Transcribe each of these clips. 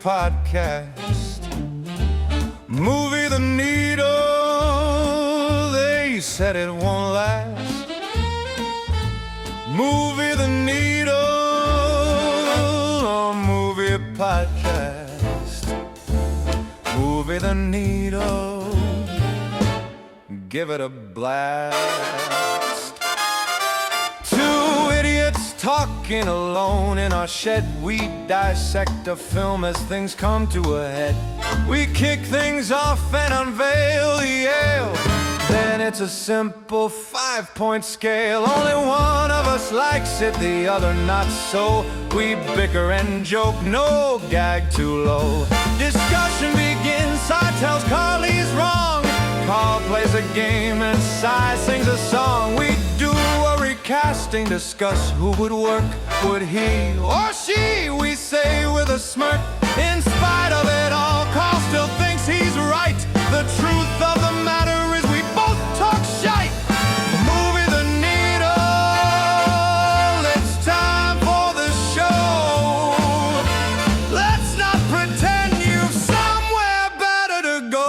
podcast. Movie the needle, they said it won't last. Movie the needle, or movie podcast. Movie the needle, give it a blast. Two idiots talking alone in our shed. We dissect a film as things come to a head. We kick things off and unveil the ale. Then it's a simple 5-point scale. Only one of us likes it, the other not so. We bicker and joke, no gag too low. Discussion begins, Si tells Carl he's wrong. Carl plays a game and Si sings a song. We do a recasting, discuss who would work. Would he or she, we say with a smirk. In spite of it all, Carl still thinks he's right. The truth of the matter is we both talk shite. Movie the needle, it's time for the show. Let's not pretend you've somewhere better to go.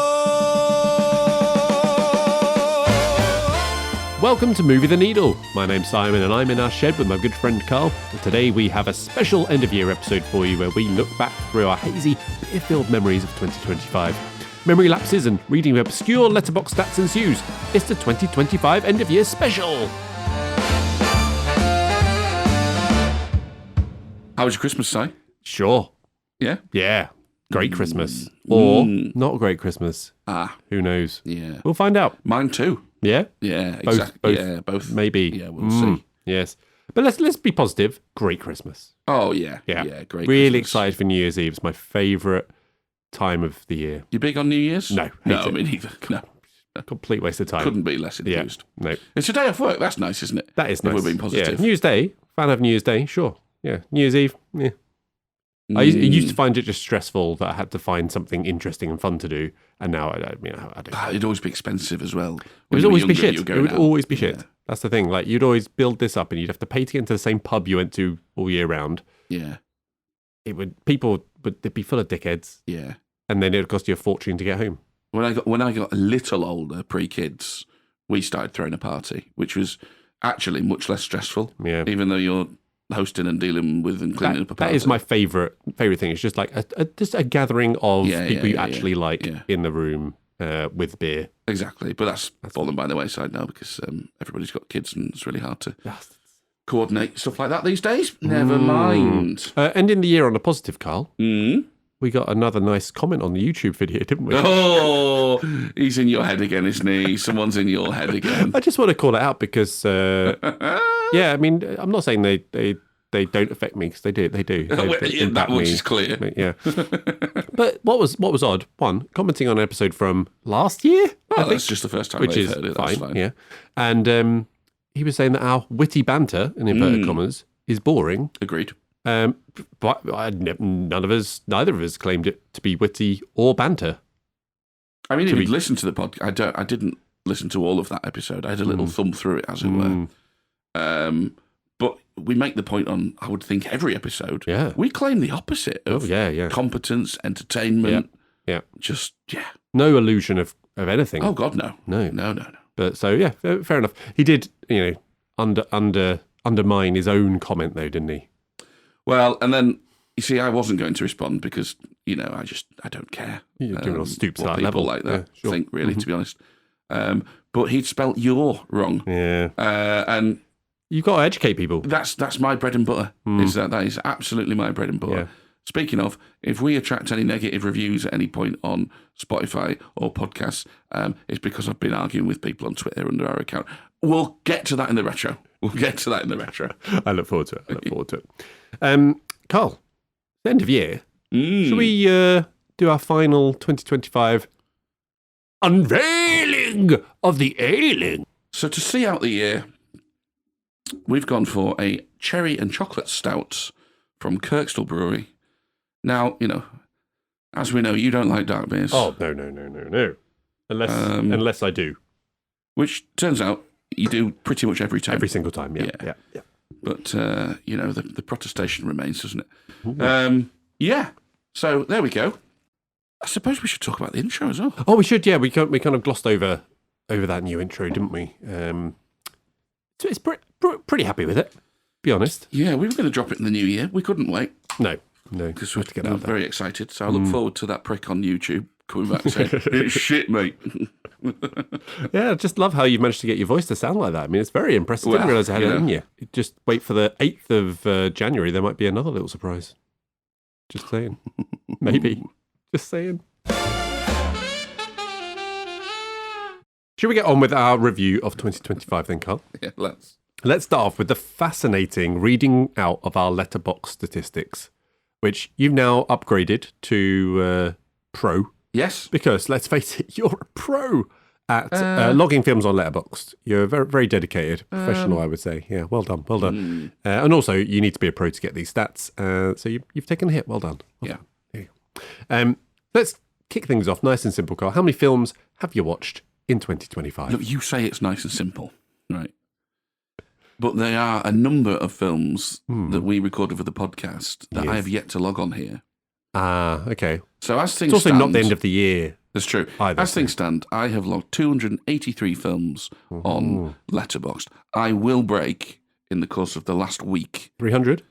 Welcome to Movie the Needle. My name's Simon and I'm in our shed with my good friend Carl. And today we have a special end-of-year episode for you where we look back through our hazy, beer-filled memories of 2025. Memory lapses and reading of obscure Letterboxd stats ensues. It's the 2025 end-of-year special. How was your Christmas, Si? Sure. Yeah? Yeah. Great Christmas. Or not a great Christmas. Who knows? Yeah. We'll find out. Mine too. Yeah? Yeah, Both, exactly. both, Yeah, both. Maybe. Yeah, we'll see. Yes. But let's be positive. Great Christmas. Oh, yeah. Yeah. Yeah, great. Really Christmas. excited for New Year's Eve. It's my favourite time of the year. You big on New Year's? No, No, hate it. me neither. No. Complete waste of time. Couldn't be less Yeah. enthused. No. It's a day off work. That's nice, isn't it? That is If nice. we're being positive. Yeah. New Year's Day. Fan of New Year's Day. Sure. Yeah. New Year's Eve. Yeah. I used to find it just stressful that I had to find something interesting and fun to do, and now I don't. It'd always be expensive as well. It would always be shit. It would always be shit. Yeah. That's the thing. Like you'd always build this up, and you'd have to pay to get into the same pub you went to all year round. Yeah. They'd be full of dickheads, Yeah. and then it would cost you a fortune to get home. When I got a little older, pre-kids, we started throwing a party, which was actually much less stressful. Yeah. Even though you're hosting and dealing with and cleaning up a party. That is my favourite thing. It's just like just a gathering of people you actually like Yeah. in the room with beer. Exactly, but that's fallen by the wayside now because everybody's got kids and it's really hard to coordinate stuff like that these days. Never mind. Ending the year on a positive, Carl. Mm. We got another nice comment on the YouTube video, didn't we? Oh, he's in your head again, isn't he? Someone's in your head again. I just want to call it out because, yeah, I mean, I'm not saying they don't affect me because they do. They That impact much me. is clear. Yeah. But what was odd? One, commenting on an episode from last year, Oh, that's just the first time which they've is heard it. fine. That's fine. Yeah, and he was saying that our witty banter, in inverted commas, is boring. Agreed. But neither of us claimed it to be witty or banter. I mean, if you listen to the podcast, I didn't listen to all of that episode. I had a little thumb through it, as it were. But we make the point on, I would think, every episode. Yeah. We claim the opposite of competence, entertainment. Yeah. Just, No illusion of anything. Oh, God, no. No. But so, yeah, fair enough. He did, undermine his own comment, though, didn't he? Well, and then, you see, I wasn't going to respond because, I don't care. You're doing all stoops what at that people level. like that Yeah, sure. think, really, to be honest. But he'd spelt "your" wrong. Yeah. And You've got to educate people. that's my bread and butter. Is that is absolutely my bread and butter. Yeah. Speaking of, if we attract any negative reviews at any point on Spotify or podcasts, it's because I've been arguing with people on Twitter under our account. We'll get to that in the retro. I look forward to it. Carl, the end of year. Shall we do our final 2025 unveiling of the ailing? So to see out the year, we've gone for a cherry and chocolate stout from Kirkstall Brewery. Now, as we know, you don't like dark beers. Oh, no. Unless I do. Which turns out you do pretty much every time. Every single time, yeah. But, the protestation remains, doesn't it? Yeah. So there we go. I suppose we should talk about the intro as well. Oh, we should. Yeah, we kind of glossed over that new intro, didn't we? So it's pretty happy with it. Be honest. Yeah, we were going to drop it in the new year. We couldn't wait. No, because we we're have to get out there. very excited. So I look forward to that prick on YouTube coming back and saying, "It's shit, mate." Yeah, I just love how you've managed to get your voice to sound like that. I mean, it's very impressive. I didn't realise I had it in you. Just wait for the 8th of January. There might be another little surprise. Just saying. Maybe. Just saying. Should we get on with our review of 2025 then, Carl? Yeah, let's. Let's start off with the fascinating reading out of our Letterboxd statistics, which you've now upgraded to Pro. Yes. Because, let's face it, you're a pro at logging films on Letterboxd. You're very, very dedicated, professional, I would say. Yeah, well done, well done. And also, you need to be a pro to get these stats. So you've taken a hit. Well done. Well done. There you go. Let's kick things off nice and simple, Carl. How many films have you watched in 2025? Look, you say it's nice and simple, right? But there are a number of films that we recorded for the podcast that I have yet to log on here. Ah, okay. So as things it's also stand, not the end of the year. That's true. Either, as things stand, I have logged 283 films on Letterboxd. I will break in the course of the last week. 300?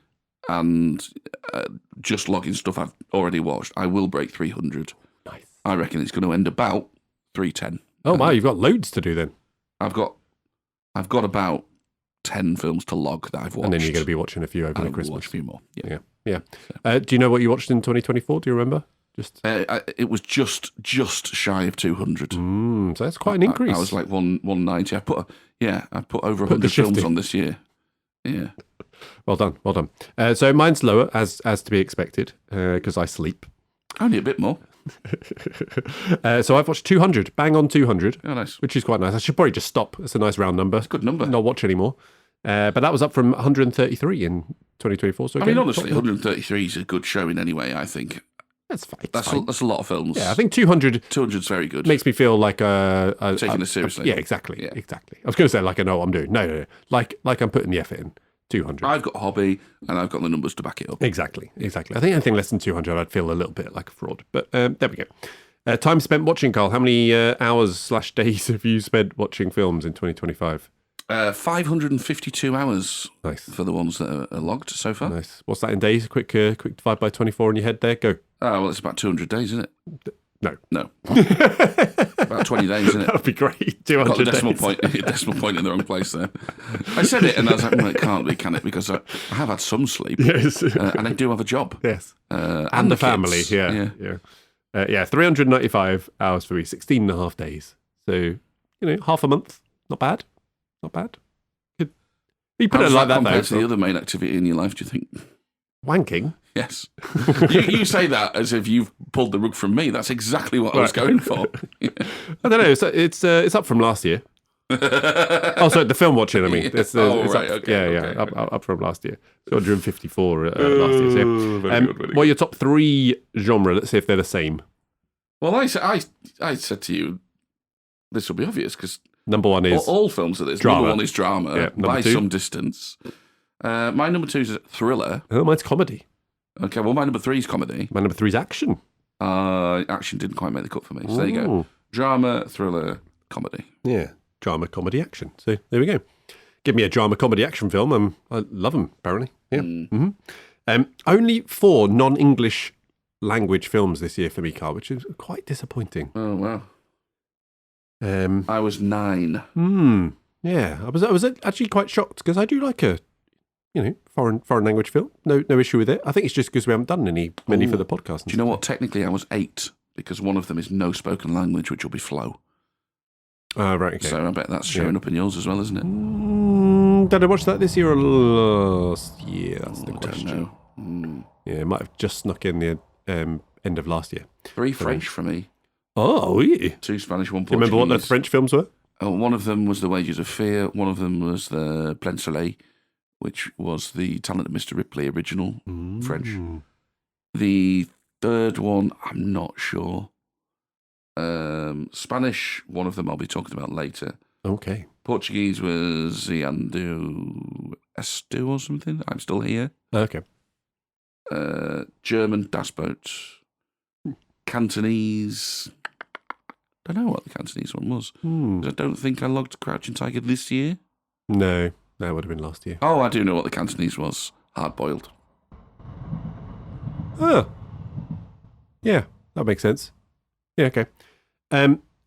And just logging stuff I've already watched, I will break 300. Nice. I reckon it's going to end about 310. Oh, wow, you've got loads to do then. I've got about 10 films to log that I've watched. And then you're going to be watching a few over and Christmas. Watch a few more. Yeah. Do you know what you watched in 2024? Do you remember? It was just shy of 200. So that's quite an increase. I was like 190. I put over 100 films on this year. Yeah. Well done. So mine's lower, as to be expected, because I sleep. Only a bit more. So I've watched 200, bang on 200. Oh, nice. Which is quite nice. I should probably just stop. It's a nice round number. It's a good number. Not watch anymore. But that was up from 133 in 2024. So I mean, honestly, 133 is a good showing anyway, I think. That's fine. That's a lot of films. Yeah, I think 200 is very good. Makes me feel like taking it seriously. Yeah, exactly. I was going to say like I know what I'm doing. No. Like I'm putting the effort in. 200. I've got a hobby and I've got the numbers to back it up. Exactly. I think anything less than 200, I'd feel a little bit like a fraud. But there we go. Time spent watching, Carl. How many hours/days have you spent watching films in 2025? 552 hours. Nice. For the ones that are logged so far. Nice. What's that in days? Quick divide by 24 in your head there. Go. Oh, well, it's about 200 days, isn't it? No. About 20 days, isn't it? That would be great. 200 got the days. decimal point in the wrong place there. I said it and I was like, well, it can't be, can it? Because I have had some sleep. Yes. And I do have a job. Yes. And the kids. family. Yeah. 395 hours for me, 16 and a half days. So, half a month. Not bad. Good. You put it like that, compared though. to the other main activity in your life, do you think? Wanking? Yes. you say that as if you've pulled the rug from me. That's exactly what I was going for. I don't know. It's up from last year. Oh, sorry, the film watching, I mean. It's right. up, Okay. Up from last year. 254 last year. So, Very good. What are your top 3 genre? Let's see if they're the same. Well, I said to you, this will be obvious because number 1 is all films are this. Drama. Number 1 is drama by 2? some distance. My number 2 is thriller. Oh, mine's comedy. Okay, well, my number 3 is comedy. My number 3 is action. Action didn't quite make the cut for me. So there you go. Drama, thriller, comedy. Yeah, drama, comedy, action. So there we go. Give me a drama, comedy, action film. I love them, apparently. Yeah. Only 4 non-English language films this year for me, Carl, which is quite disappointing. Oh, wow. I was 9. Yeah, I was actually quite shocked because I do like a foreign language film. No issue with it. I think it's just because we haven't done many for the podcast. Do you know what? Technically, I was 8 because one of them is no spoken language, which will be Flow. Right. Okay. So I bet that's showing up in yours as well, isn't it? Did I watch that this year or last year? That's the question. I don't know. Yeah, it might have just snuck in the end of last year. 3 French for me. Oh, yeah. 2 Spanish, 1 Portuguese. Do you remember what the French films were? Oh, one of them was The Wages of Fear. One of them was The Plein Soleil, which was the Talent of Mr. Ripley original French. The third one, I'm not sure. Spanish, one of them I'll be talking about later. Okay. Portuguese was Ziando Estu or something. I'm Still Here. Okay. German Das Boot, Cantonese. I don't know what the Cantonese one was. 'Cause I don't think I logged Crouching Tiger this year. No, that would have been last year. Oh, I do know what the Cantonese was. Hard boiled. Oh. Yeah, that makes sense. Yeah, okay.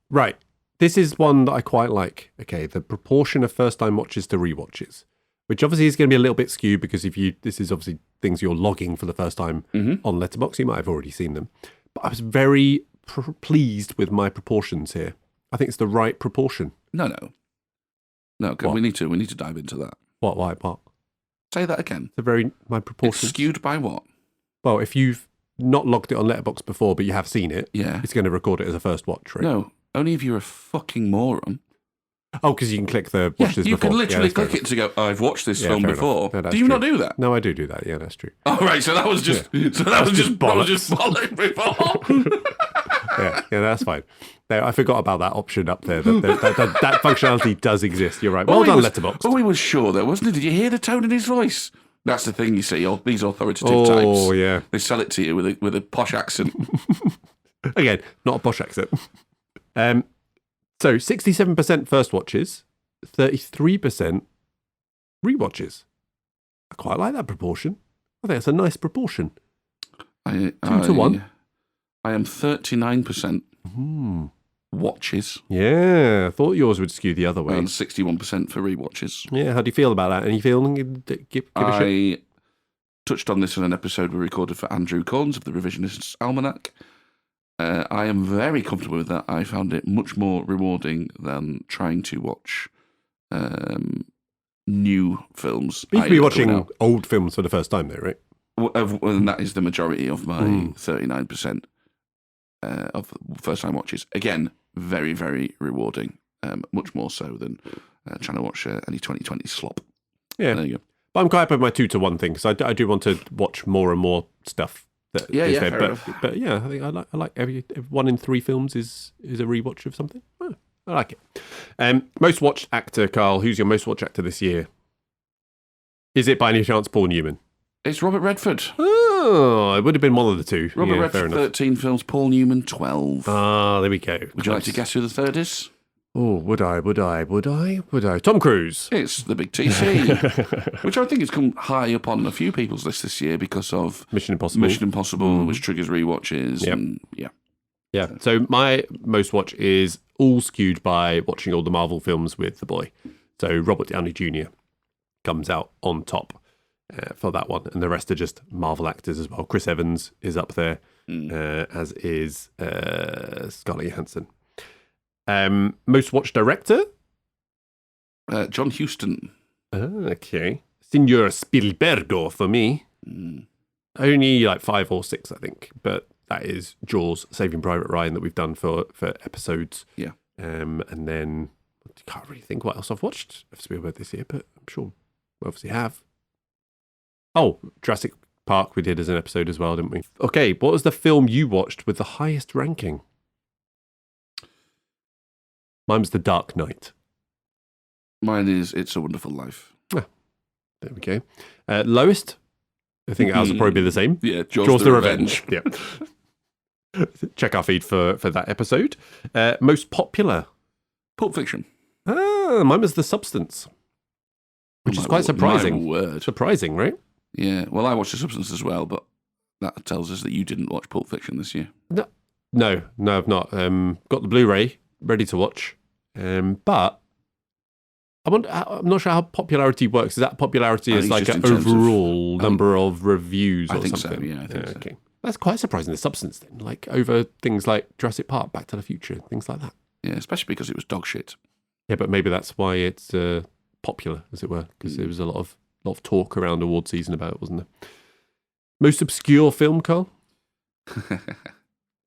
Right. This is one that I quite like. Okay, the proportion of first-time watches to rewatches, which obviously is going to be a little bit skewed because this is obviously things you're logging for the first time on Letterboxd. You might have already seen them. But I was very pleased with my proportions here. I think it's the right proportion. No, because we need to dive into that. What? Say that again. My proportions. It's skewed by what? Well, if you've not logged it on Letterboxd before, but you have seen it, it's going to record it as a first watch, right? No, only if you're a fucking moron. Oh, because you can click the watch this you before. can literally click it to go, I've watched this film before. No, do you not do that? No, I do that. Yeah, that's true. Oh, right. So that was just bollocks before. yeah, that's fine. No, I forgot about that option up there. That functionality does exist. You're right. Well done, Letterboxd. Oh, he was sure there, wasn't he? Did you hear the tone in his voice? That's the thing, you see. All these authoritative types. Oh, yeah. They sell it to you with a posh accent. Again, not a posh accent. So 67% first watches, 33% rewatches. I quite like that proportion. I think it's a nice proportion. 2 to 1. I am 39% watches. Yeah, I thought yours would skew the other way. And 61% for rewatches. Yeah, how do you feel about that? Any feeling? Give a shit? I touched on this in an episode we recorded for Andrew Collins of the Revisionists Almanac. I am very comfortable with that. I found it much more rewarding than trying to watch new films. You could be watching old films for the first time, though, right? And that is the majority of my 39% of first-time watches. Again, very, very rewarding. Much more so than trying to watch any 2020 slop. Yeah. There you go. But I'm quite happy with my 2 to 1 thing, because I do want to watch more and more stuff. But yeah, I think I like every 1 in 3 films is a rewatch of something. Oh, I like it. Most watched actor, Carl. Who's your most watched actor this year? Is it by any chance Paul Newman? It's Robert Redford. Oh, it would have been one of the two. Robert Redford, 13 films. Paul Newman, 12. Ah, there we go. Would you like to guess who the third is? Oh, would I? Tom Cruise. It's the big TC, which I think has come high up on a few people's lists this year because of Mission Impossible, which triggers rewatches. Yep. And Yeah. So my most watch is all skewed by watching all the Marvel films with the boy. So Robert Downey Jr. comes out on top for that one, and the rest are just Marvel actors as well. Chris Evans is up there, as is Scarlett Johansson. Most watched director? John Huston. Okay. Signor Spielbergo for me. Only like 5 or 6, I think. But that is Jaws, Saving Private Ryan that we've done for episodes. Yeah. And then I can't really think what else I've watched of Spielberg this year, but I'm sure we obviously have. Oh, Jurassic Park we did as an episode as well, didn't we? Okay, what was the film you watched with the highest ranking? Mine was The Dark Knight. Mine is It's a Wonderful Life. Ah, there we go. Lowest? I think ours will probably be the same. Yeah, Jaws the Revenge. Yeah. Check our feed for that episode. Most popular? Pulp Fiction. Ah, mine was The Substance. Which is quite surprising. My word. Surprising, right? Yeah. Well, I watched The Substance as well, but that tells us that you didn't watch Pulp Fiction this year. No, I've not. Got the Blu-ray ready to watch. But I'm not sure how popularity works. Is that popularity as like an overall number of reviews or something? So, yeah, I think so. Okay. That's quite surprising, The Substance then. Like over things like Jurassic Park, Back to the Future, things like that. Yeah, especially because it was dog shit. Yeah, but maybe that's why it's popular, as it were, because there was a lot of talk around award season about it, wasn't there? Most obscure film, Carl?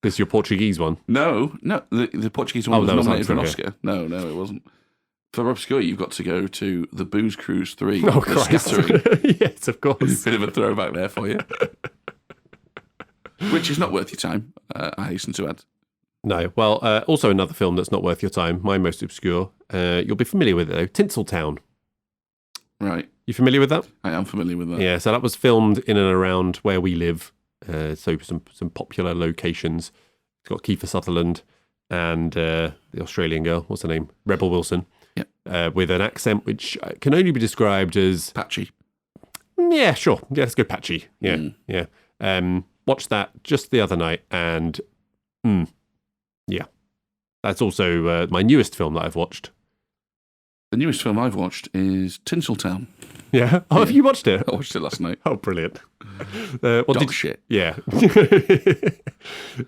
This is your Portuguese one? No, the Portuguese one was nominated for an Oscar. No, it wasn't. For obscure, you've got to go to The Booze Cruise 3. Oh, Christ. Yes, of course. Bit of a throwback there for you. Which is not worth your time, I hasten to add. No, well, also another film that's not worth your time, my most obscure. You'll be familiar with it, though. Tinseltown. Right. You familiar with that? I am familiar with that. Yeah, so that was filmed in and around where we live. So some popular locations. It's got Kiefer Sutherland and the Australian girl. What's her name? Rebel Wilson. Yep. With an accent which can only be described as... Patchy. Yeah, sure. Yeah, let's go patchy. Yeah, yeah. Watched that just the other night and... yeah. That's also my newest film that I've watched. The newest film I've watched is Tinseltown. Yeah. Oh, have you watched it? I watched it last night. Oh, brilliant. Dog shit. Yeah.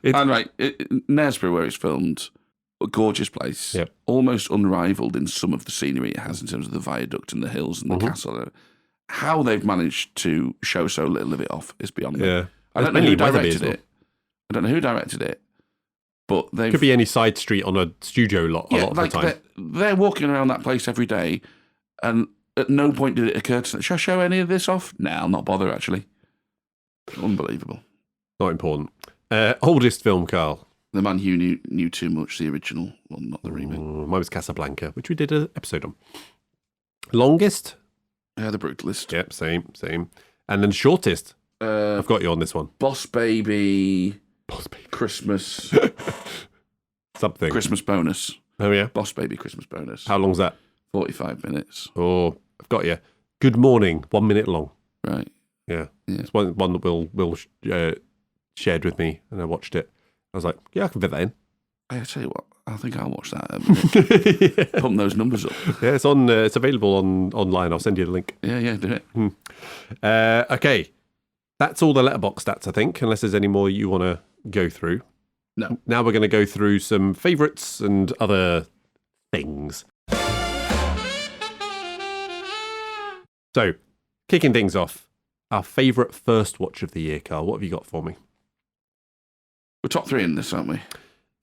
And right, Knaresborough, where it's filmed, a gorgeous place. Yep. Almost unrivaled in some of the scenery it has in terms of the viaduct and the hills and the castle. How they've managed to show so little of it off is beyond me. Yeah. I don't know who directed it. But they could be any side street on a studio lot a lot of the time. They're walking around that place every day, and at no point did it occur to them, shall I show any of this off? No, I'll not bother, actually. Unbelievable. Not important. Oldest film, Carl. The Man Who Knew Too Much, the original one, not the remake. Mine was Casablanca, which we did an episode on. Longest? The Brutalist. Yep, same. And then shortest? I've got you on this one. Boss Baby... Christmas something. Christmas bonus. Oh yeah. Boss Baby Christmas bonus. How long's that? 45 minutes. Oh, I've got you. Good Morning, 1 minute long. Right. Yeah. It's one that Will shared with me, and I watched it. I was like, yeah, I can fit that in. I tell you what, I think I'll watch that. Yeah. Pump those numbers up. Yeah, it's on. It's available online. I'll send you the link. Yeah, do it. Okay. That's all the Letterboxd stats, I think, unless there's any more you want to go through. No. Now we're going to go through some favourites and other things. So, kicking things off, our favourite first watch of the year, Carl. What have you got for me? We're top 3 in this, aren't we?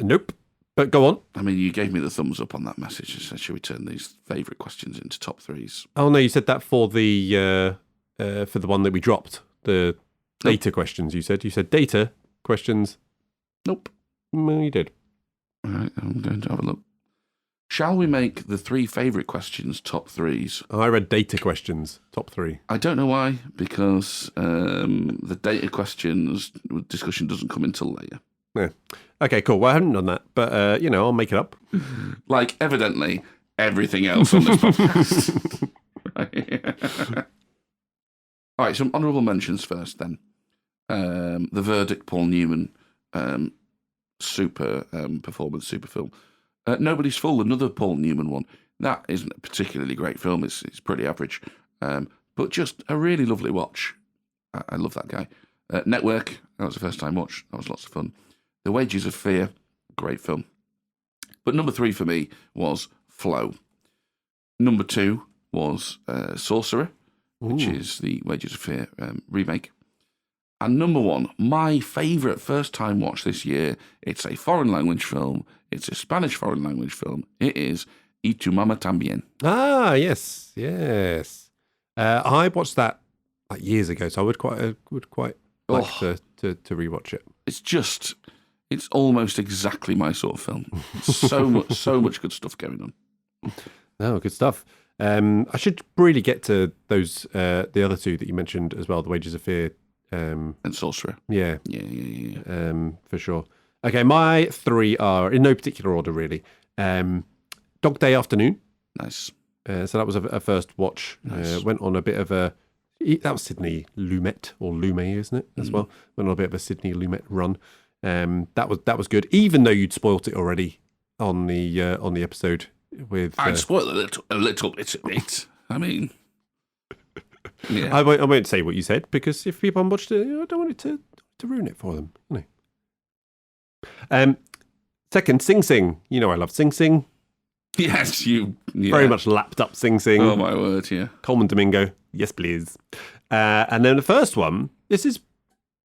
Nope. But go on. I mean, you gave me the thumbs up on that message and said, should we turn these favourite questions into top 3s? Oh, no, you said that for the one that we dropped. The data questions, you said. You said data questions. Nope. No, you did. All right, I'm going to have a look. Shall we make the 3 favourite questions top 3s? Oh, I read data questions, top 3. I don't know why, because the data questions discussion doesn't come until later. Yeah. Okay, cool. Well, I haven't done that, but, I'll make it up. Like, evidently, everything else on this podcast. Right. All right, some honourable mentions first, then. The Verdict, Paul Newman, super performance, super film. Nobody's Fool, another Paul Newman one. That isn't a particularly great film. It's pretty average, but just a really lovely watch. I love that guy. Network, that was the first time watch. That was lots of fun. The Wages of Fear, great film. But number 3 for me was Flow. Number 2 was Sorcerer, which is the Wages of Fear remake. And number 1, my favourite first-time watch this year, it's a foreign language film. It's a Spanish foreign language film. It is Y Tu Mama Tambien. Ah, yes. I watched that like years ago, so I would quite like to rewatch it. It's almost exactly my sort of film. So much good stuff going on. No, good stuff. I should really get to those the other 2 that you mentioned as well, The Wages of Fear. And Sorcerer. Yeah. For sure. Okay, my 3 are in no particular order, really. Dog Day Afternoon. Nice. So that was a first watch. Nice. Went on a bit of a... That was Sidney Lumet, or Lumet, isn't it, as well? Went on a bit of a Sidney Lumet run. That was good, even though you'd spoilt it already on the episode with... I'd spoil a little bit. I mean... Yeah. I won't say what you said, because if people haven't watched it, I don't want it to ruin it for them. Second, Sing Sing. You know I love Sing Sing. Yes, you... Yeah. Very much lapped up Sing Sing. Oh, my word, yeah. Coleman Domingo. Yes, please. And then the first one, this is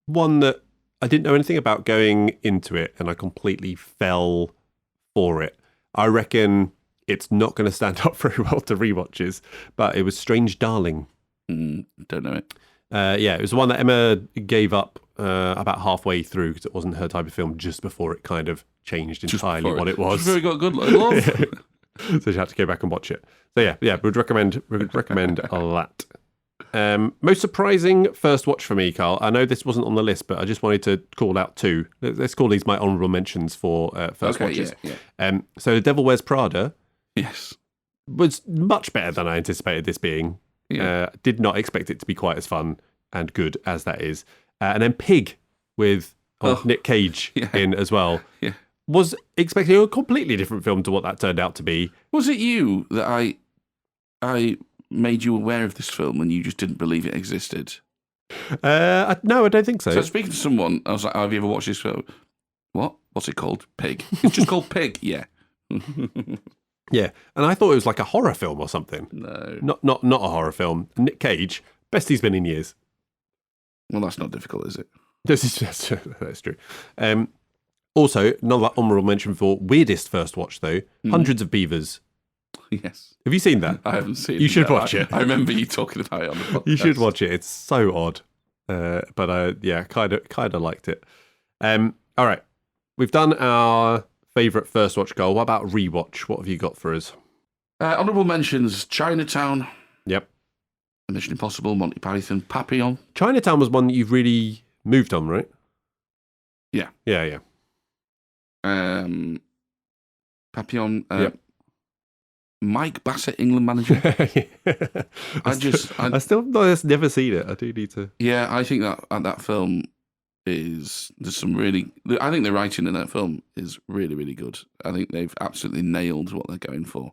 one that I didn't know anything about going into it, and I completely fell for it. I reckon it's not going to stand up very well to rewatches, but it was Strange Darling. Don't know it. It was the one that Emma gave up about halfway through because it wasn't her type of film, just before it kind of changed entirely what it was. Very got good love. So you have to go back and watch it. So yeah, we'd recommend a lot. Most surprising first watch for me, Carl. I know this wasn't on the list, but I just wanted to call out two. Let's call these my honourable mentions for first watches. Yeah. So The Devil Wears Prada. Yes. Was much better than I anticipated this being. Yeah. Did not expect it to be quite as fun and good as that is. And then Pig with Nick Cage in as well. Yeah. Was expecting a completely different film to what that turned out to be. Was it you that I made you aware of this film and you just didn't believe it existed? No, I don't think so. So speaking to someone, I was like, have you ever watched this film? What? What's it called? Pig. It's just called Pig. Yeah. Yeah, and I thought it was like a horror film or something. No. Not a horror film. Nick Cage, best he's been in years. Well, that's not difficult, is it? That's true. Also, another honourable mention for weirdest first watch, though. Hundreds of Beavers. Yes. Have you seen that? I haven't seen it. You should watch it. I remember you talking about it on the podcast. You should watch it. It's so odd. But kind of liked it. All right. We've done our favourite first watch goal. What about rewatch? What have you got for us? Honourable mentions, Chinatown. Yep. Mission Impossible, Monty Python, Papillon. Chinatown was one that you've really moved on, right? Yeah. Yeah. Papillon. Yep. Mike Bassett, England manager. I still never seen it. I do need to. Yeah, I think that film there's some really. I think the writing in that film is really, really good. I think they've absolutely nailed what they're going for,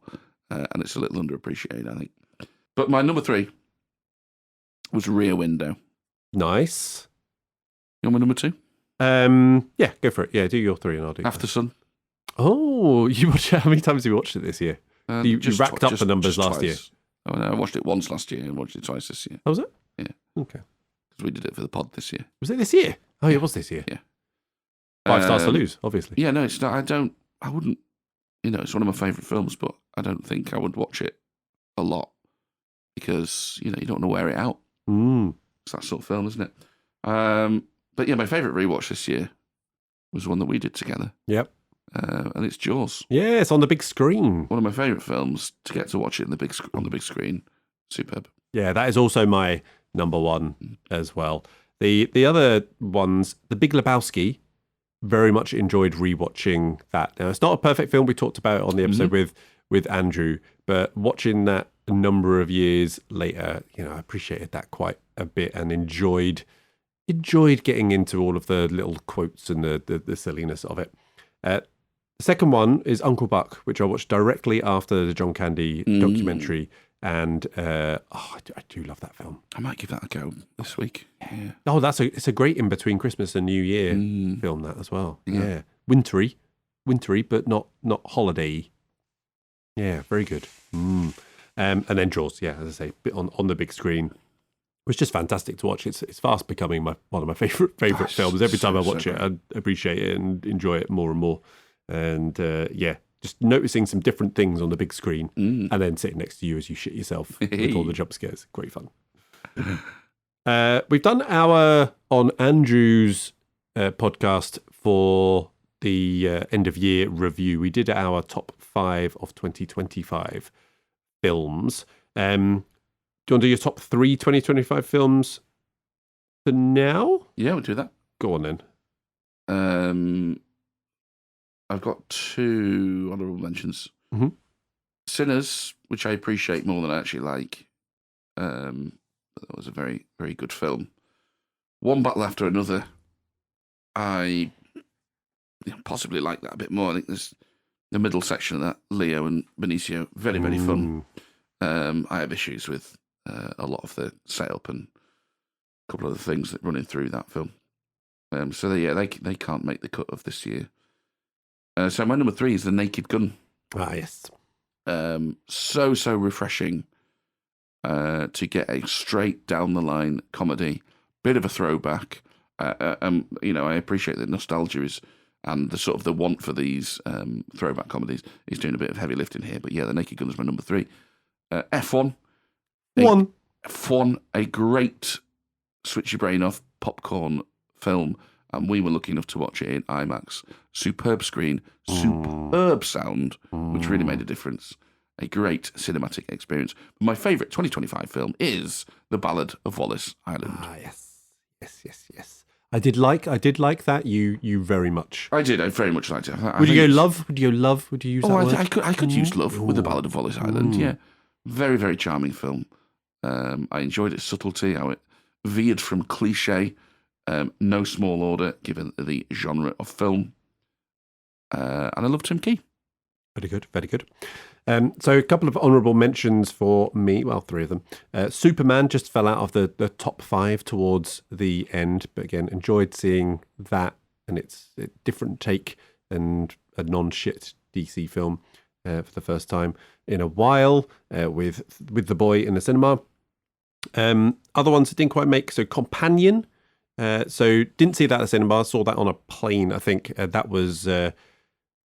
and it's a little underappreciated, I think. But my number 3 was Rear Window. Nice. You want my number 2? Yeah, go for it. Yeah, do your 3 and I'll do After Sun. Oh, you watched it? How many times have you watched it this year? You racked up the numbers last year. Oh, no, I watched it once last year and watched it twice this year. Oh, was it? Yeah. Okay. Because we did it for the pod this year. Was it this year? Oh, yeah, it was this year. Yeah. 5 stars to lose, obviously. Yeah, no, it's not. I wouldn't, it's one of my favourite films, but I don't think I would watch it a lot because, you don't want to wear it out. It's that sort of film, isn't it? But yeah, my favourite rewatch this year was one that we did together. Yep. And it's Jaws. Yeah, it's on the big screen. One of my favourite films to get to watch it on the big screen. Superb. Yeah, that is also my number 1 as well. The other ones, The Big Lebowski, very much enjoyed rewatching that. Now, it's not a perfect film. We talked about it on the episode with Andrew, but watching that a number of years later, I appreciated that quite a bit and enjoyed getting into all of the little quotes and the silliness of it. The second one is Uncle Buck, which I watched directly after the John Candy documentary. And I do love that film. I might give that a go this week. Yeah. Oh, it's a great in between Christmas and New Year film, that as well. Yeah. Wintry, but not holiday. Yeah, very good. And then Jaws, yeah, as I say, on the big screen. It was just fantastic to watch. It's fast becoming one of my favourite films. Every time I watch it, I appreciate it and enjoy it more and more. And just noticing some different things on the big screen and then sitting next to you as you shit yourself with all the jump scares. Great fun. We've done our on Andrew's podcast for the end of year review. We did our top 5 of 2025 films. Do you want to do your top 3 2025 films for now? Yeah, we'll do that. Go on then. I've got 2 honourable mentions. Sinners, which I appreciate more than I actually like. That was a very, very good film. One Battle After Another. I possibly like that a bit more. I think there's the middle section of that, Leo and Benicio, very, very fun. I have issues with a lot of the setup and a couple of the things that running through that film. So they can't make the cut of this year. So my number 3 is The Naked Gun. Ah, yes. So refreshing to get a straight down the line comedy, bit of a throwback. I appreciate that nostalgia is and the sort of the want for these throwback comedies is doing a bit of heavy lifting here. But yeah, The Naked Gun is my number 3. F1. F1, a great switch your brain off popcorn film. and we were lucky enough to watch it in IMAX. Superb screen, superb sound, which really made a difference. A great cinematic experience. My favourite 2025 film is The Ballad of Wallace Island. Yes. I did like that. You very much. I very much liked it. Would you go love? Would you go love? Would you use that word? I could use love with The Ballad of Wallace Island. Yeah, very, very charming film. I enjoyed its subtlety, how it veered from cliche. No small order, given the genre of film. And I love Tim Key. Very good, very good. So a couple of honourable mentions for me. Well, 3 of them. Superman just fell out of the top 5 towards the end. But again, enjoyed seeing that. And it's a different take and a non-shit DC film for the first time in a while with the boy in the cinema. Other ones that didn't quite make. So Companion. So didn't see that at the cinema. Saw that on a plane, I think. That was...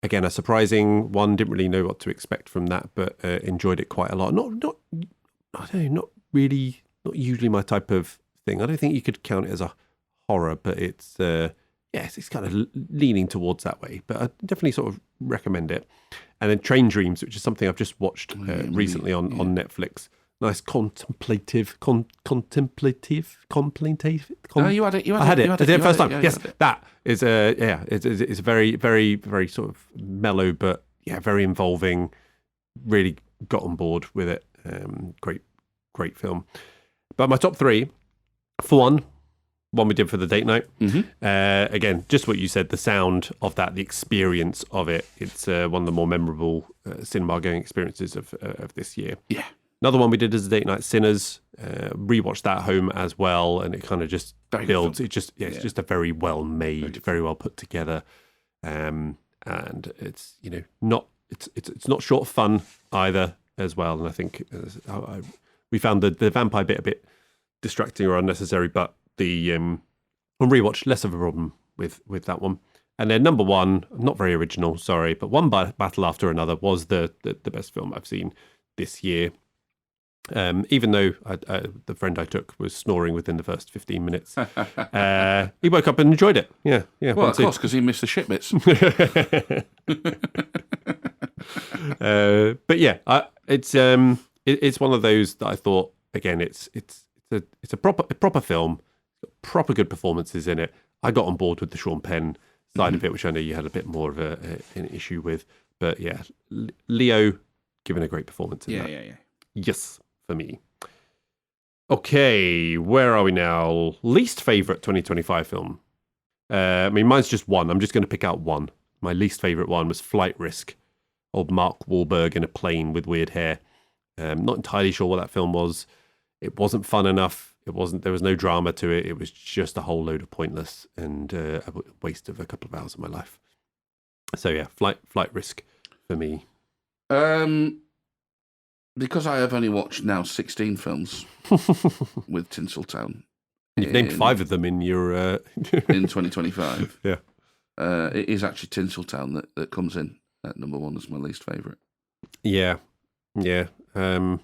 Again, a surprising one. Didn't really know what to expect from that, but enjoyed it quite a lot. Not usually my type of thing. I don't think you could count it as a horror, but it's it's kind of leaning towards that way. But I definitely sort of recommend it. And then Train Dreams, which is something I've just watched recently on Netflix. Nice contemplative. Oh, you had it. I had it. The first time. Yes, that is it's very, very, very sort of mellow, but very involving. Really got on board with it. Great film. But my top 3, for one we did for the date night. Again, just what you said, the sound of that, the experience of it. It's one of the more memorable cinema going experiences of this year. Yeah. Another one we did as a date night, Sinners. Rewatched that at home as well, and it kind of just builds. It's just a very well made, very well put together, and it's not short of fun either as well. And I think we found the vampire bit a bit distracting or unnecessary, but the on rewatch less of a problem with that one. And then number 1, not very original, sorry, but One Battle After Another was the best film I've seen this year. Even though the friend I took was snoring within the first 15 minutes, he woke up and enjoyed it. Yeah. Well, of course, because he missed the shit bits. But yeah, it's one of those that I thought, again, it's a proper film, proper good performances in it. I got on board with the Sean Penn side of it, which I know you had a bit more of an issue with. But yeah, Leo giving a great performance in that. Yeah. Yes. For me. Okay, where are we now? Least favourite 2025 film. Mine's just one. I'm just going to pick out one. My least favourite one was Flight Risk. Old Mark Wahlberg in a plane with weird hair. Not entirely sure what that film was. It wasn't fun enough. There was no drama to it. It was just a whole load of pointless and a waste of a couple of hours of my life. So yeah, Flight Risk for me. Because I have only watched now 16 films with Tinseltown. You've named 5 of them in your... in 2025. Yeah. It is actually Tinseltown that comes in at number 1 as my least favourite. Yeah. I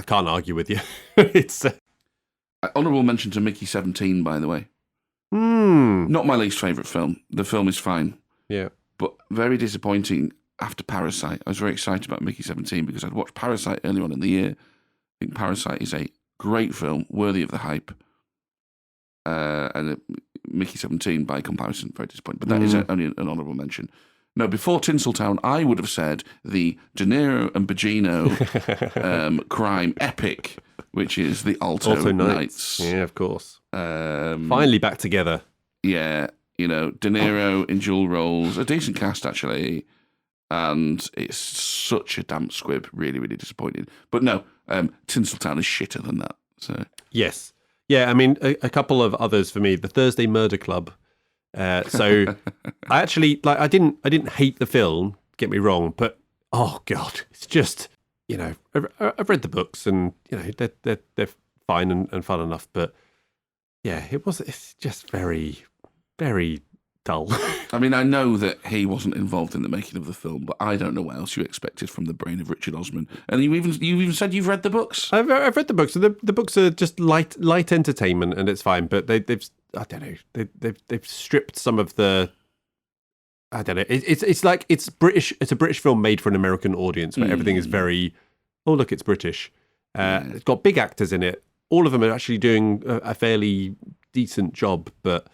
can't argue with you. It's... Honourable mention to Mickey 17, by the way. Not my least favourite film. The film is fine. Yeah. But very disappointing after Parasite. I was very excited about Mickey 17 because I'd watched Parasite earlier on in the year. I think Parasite is a great film, worthy of the hype. And Mickey 17, by comparison, very disappointing. But that is only an honourable mention. No, before Tinseltown, I would have said the De Niro and Bogino crime epic, which is the Alto Knights. Yeah, of course. Finally back together. Yeah, De Niro in dual roles. A decent cast, actually. And it's such a damp squib. Really, really disappointing. But no, Tinseltown is shitter than that. So yes. Yeah, a couple of others for me. The Thursday Murder Club. So I actually I didn't hate the film. Get me wrong, but oh god, it's just I've read the books and they're fine and fun enough, but yeah, it's just very, very dull. I know that he wasn't involved in the making of the film, but I don't know what else you expected from the brain of Richard Osman. And you even said you've read the books. I've read the books, and the books are just light entertainment, and it's fine. But they've I don't know. They've stripped some of the. I don't know. It's like it's British. It's a British film made for an American audience, where everything is very. Oh, look, it's British. It's got big actors in it. All of them are actually doing a fairly decent job, but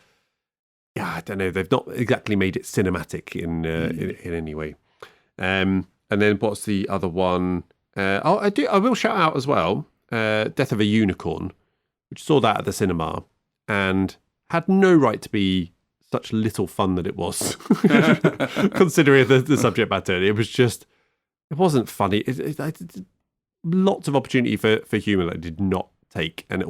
yeah, I don't know. They've not exactly made it cinematic in any way. And then what's the other one? I will shout out as well. Death of a Unicorn, which saw that at the cinema and had no right to be such little fun that it was, considering the subject matter. It wasn't funny. It lots of opportunity for humour that I did not take, and it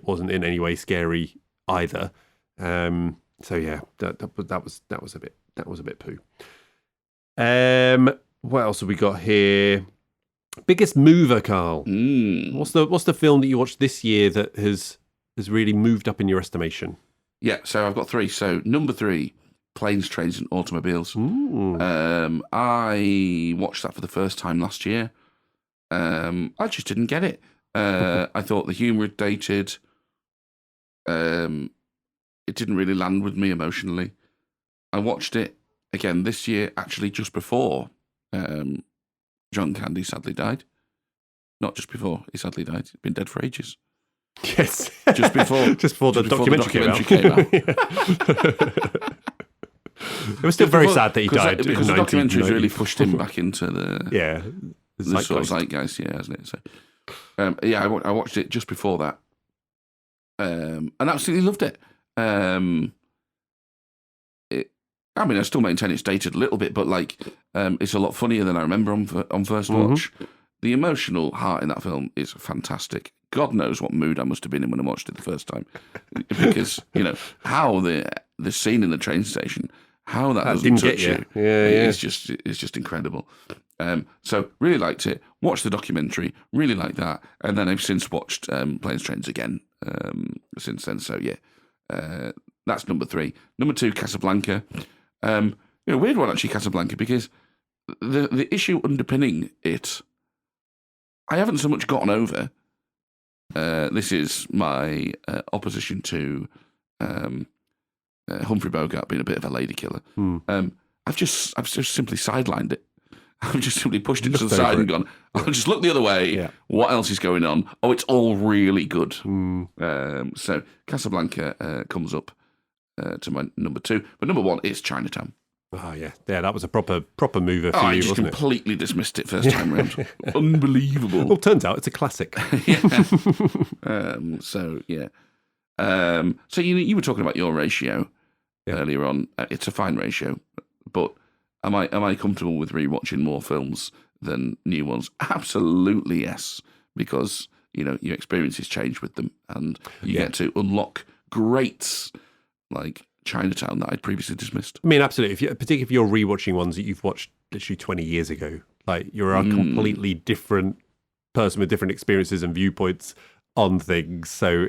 wasn't in any way scary either. So yeah, that was a bit poo. What else have we got here? Biggest mover, Carl. What's the film that you watched this year that has really moved up in your estimation? Yeah, so I've got 3. So number 3, Planes, Trains and Automobiles. I watched that for the first time last year. I just didn't get it. I thought the humour had dated. It didn't really land with me emotionally. I watched it again this year, actually just before John Candy sadly died. Not just before, he sadly died. He'd been dead for ages. Yes. Just before the documentary came out. It was still very sad that he died. Because the documentary's really pushed him back into the sort of zeitgeist, hasn't it? So, I watched it just before that, and absolutely loved it. I still maintain it's dated a little bit, but it's a lot funnier than I remember on first watch. The emotional heart in that film is fantastic. God knows what mood I must have been in when I watched it the first time, because how the scene in the train station, how that doesn't touch you, it's just incredible. So really liked it. Watched the documentary, really liked that, and then I've since watched Planes, Trains again since then. So that's number 3. Number 2, Casablanca. Weird one actually, Casablanca, because the issue underpinning it, I haven't so much gotten over. This is my opposition to Humphrey Bogart being a bit of a lady killer. I've just simply sidelined it. I've just simply pushed it to the side and gone, I'll just look the other way. Yeah. What else is going on? Oh, it's all really good. So Casablanca comes up to my number 2. But number 1 is Chinatown. Oh, yeah. Yeah, that was a proper mover for you, I just wasn't it? completely dismissed it first time round. Unbelievable. Well, turns out it's a classic. So you were talking about your ratio earlier on. It's a fine ratio, but am I comfortable with rewatching more films than new ones? Absolutely yes, because your experiences change with them, and you get to unlock greats like Chinatown that I'd previously dismissed. I mean, absolutely. Particularly if you're rewatching ones that you've watched literally 20 years ago, you're a completely different person with different experiences and viewpoints on things. So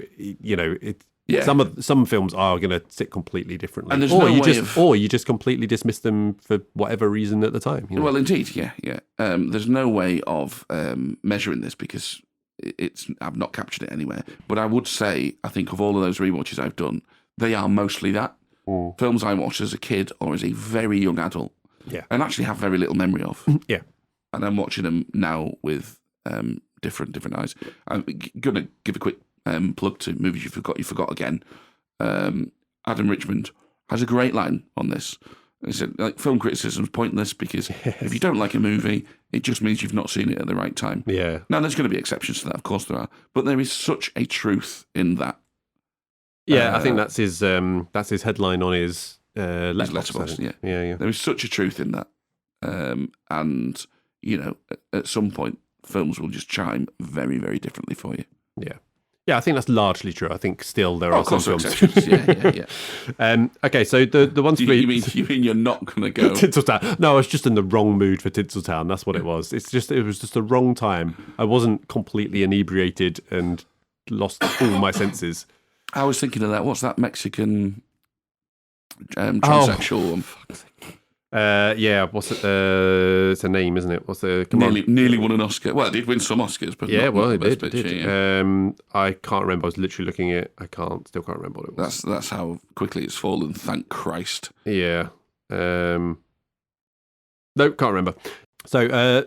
some films are going to sit completely differently, and or you just completely dismiss them for whatever reason at the time. Well, indeed, yeah. There's no way of measuring this because I've not captured it anywhere. But I would say, I think of all of those rewatches I've done, they are mostly that. Films I watched as a kid or as a very young adult, and actually have very little memory of. And I'm watching them now with different eyes. I'm going to give a quick plug to movies you forgot again. Adam Richmond has a great line on this. He said, film criticism is pointless because if you don't like a movie, it just means you've not seen it at the right time. Yeah. Now, there's going to be exceptions to that, of course there are, but there is such a truth in that. Yeah, I think that's his headline on his Letterboxd. Yeah. There is such a truth in that, and at some point, films will just chime very, very differently for you. Yeah, I think that's largely true. I think still there are some films. Exceptions. Yeah. Okay, so the ones you mean you're not going to go Tinseltown? No, I was just in the wrong mood for Tinseltown. That's what it was. It was just the wrong time. I wasn't completely inebriated and lost all my senses. I was thinking of that. What's that Mexican transsexual one? Yeah, what's it? It's a name, isn't it? What's the nearly won an Oscar. Well, it did win some Oscars, but yeah, not, well, not it the best did. picture, It did. yeah. I can't remember. I was literally looking at. Still can't remember what it was. That's how quickly it's fallen. Thank Christ. Yeah. No, can't remember. So,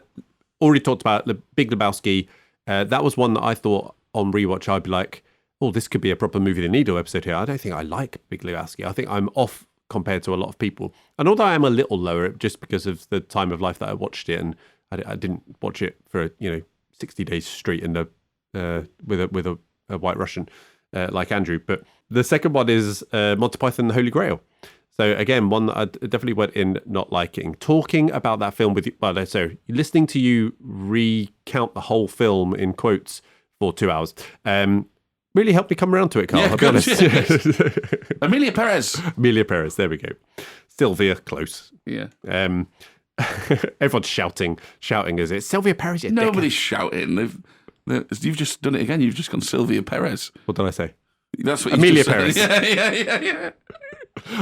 already talked about the Big Lebowski. That was one that I thought on rewatch I'd be like, oh, this could be a proper Movie the Needle episode here. I don't think I like Big Lebowski. I think I'm off compared to a lot of people. And although I am a little lower, just because of the time of life that I watched it, and I didn't watch it for 60 days straight in the with a White Russian like Andrew. But the second one is Monty Python and the Holy Grail. So again, one that I definitely went in not liking. Talking about that film with you, listening to you recount the whole film in quotes for 2 hours. Really helped me come around to it, Carl. Yeah, I'll be honest. Amelia Perez. Amelia Perez, there we go. Sylvia, close. Yeah. Everyone's shouting as it's Sylvia Perez. Nobody's shouting. You've just done it again. You've just gone Sylvia Perez. What did I say? That's what Amelia you just Perez. said. Yeah.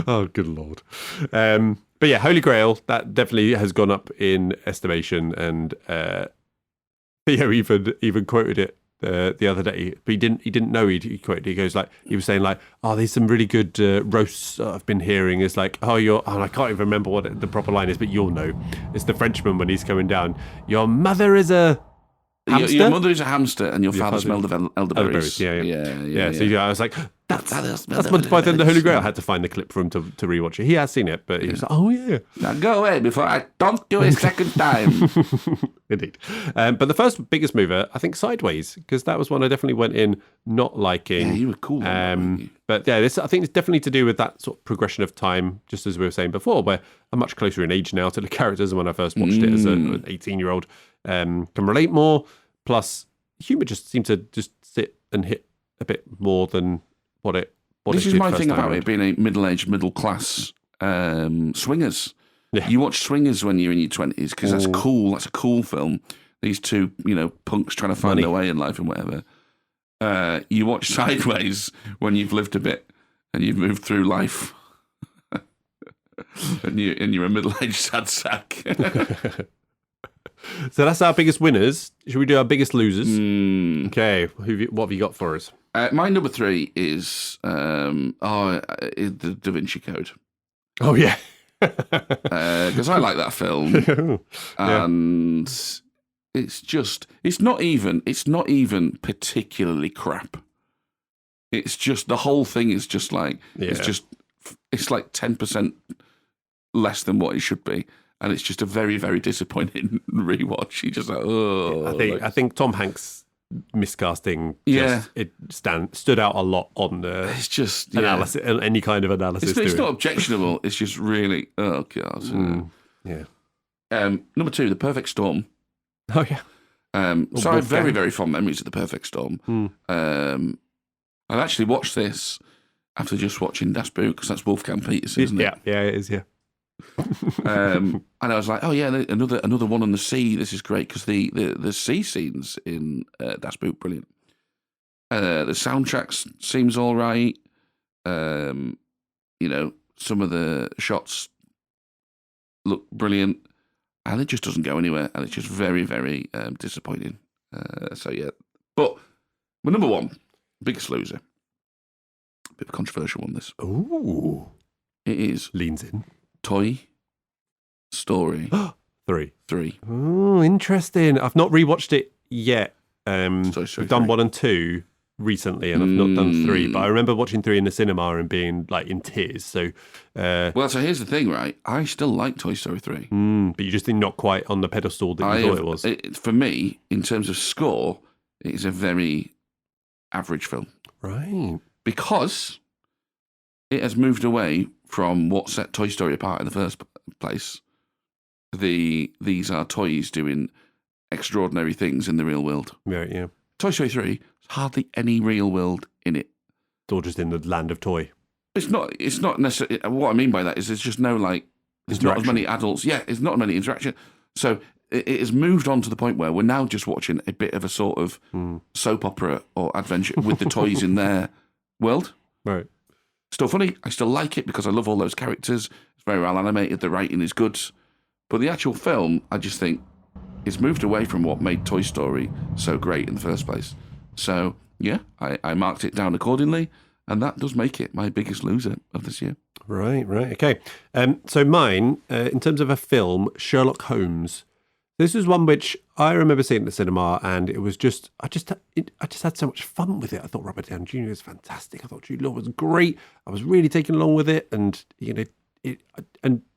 Oh, good Lord. But yeah, Holy Grail, that definitely has gone up in estimation. And Theo even quoted it the other day, but he didn't know he quoted. He goes he was saying oh, there's some really good roasts I've been hearing. It's I can't even remember what the proper line is, but you'll know. It's the Frenchman when he's coming down. Your mother is a hamster? Your mother is a hamster, and your father smelled of elderberries. Yeah. So I was like, that's Monty Python and the Holy Grail. I had to find the clip for him to rewatch it. He has seen it, but he was like, oh yeah. Now go away before I don't do it a second time. Indeed. But the first biggest mover, I think Sideways, because that was one I definitely went in not liking. Yeah, you were cool. But yeah, I think it's definitely to do with that sort of progression of time, just as we were saying before, where I'm much closer in age now to the characters than when I first watched it as an 18-year-old. Can relate more. Plus, humour just seemed to just sit and hit a bit more than what it This is did my first thing time about around. it being a middle-aged, middle-class swingers. Yeah. You watch Swingers when you're in your 20s because that's cool. That's a cool film. These two, punks trying to find their way in life and whatever. You watch Sideways when you've lived a bit and you've moved through life. and you're a middle-aged sad sack. So that's our biggest winners. Should we do our biggest losers? Okay, what have you got for us? My number 3 is the Da Vinci Code. Oh yeah, because I like that film, and it's not even particularly crap. It's just the whole thing is just it's like 10% less than what it should be. And it's just a very, very disappointing rewatch. You just I think Tom Hanks' miscasting stood out a lot on the it's just analysis, any kind of analysis. It's not objectionable. It's just really God. Yeah. Number 2, The Perfect Storm. Oh yeah. So I have very, very fond memories of The Perfect Storm. I actually watched this after just watching Das Boot because that's Wolfgang Petersen, isn't it? Yeah, it is. Yeah. And I was like, oh yeah, another one on the sea. This is great because the sea scenes in Das Boot brilliant. The soundtrack seems all right. Some of the shots look brilliant, and it just doesn't go anywhere, and it's just very, very disappointing. So yeah, but my number 1, biggest loser, a bit of a controversial one. This it is leans in. Toy Story 3. Oh, interesting. I've not rewatched it yet. I've done 1 and 2 recently, and I've not done 3. But I remember watching 3 in the cinema and being in tears. So, so here's the thing, right? I still like Toy Story 3, but you just think not quite on the pedestal that you thought it was. For me, in terms of score, it is a very average film, right? Because it has moved away from what set Toy Story apart in the first place. These are toys doing extraordinary things in the real world. Yeah. Toy Story 3, there's hardly any real world in it. It's all just in the land of toy. It's not necessarily. What I mean by that is there's just no there's not as many adults. Yeah, it's not many interaction. So it has moved on to the point where we're now just watching a bit of a sort of soap opera or adventure with the toys in their world. Right. Still funny. I still like it because I love all those characters. It's very well animated. The writing is good. But the actual film, I just think, it's moved away from what made Toy Story so great in the first place. So, yeah, I marked it down accordingly, and that does make it my biggest loser of this year. Right, okay. So mine, in terms of a film, Sherlock Holmes. This is one which I remember seeing at the cinema, and it was just, I just had so much fun with it. I thought Robert Downey Jr. was fantastic. I thought Jude Law was great. I was really taken along with it, and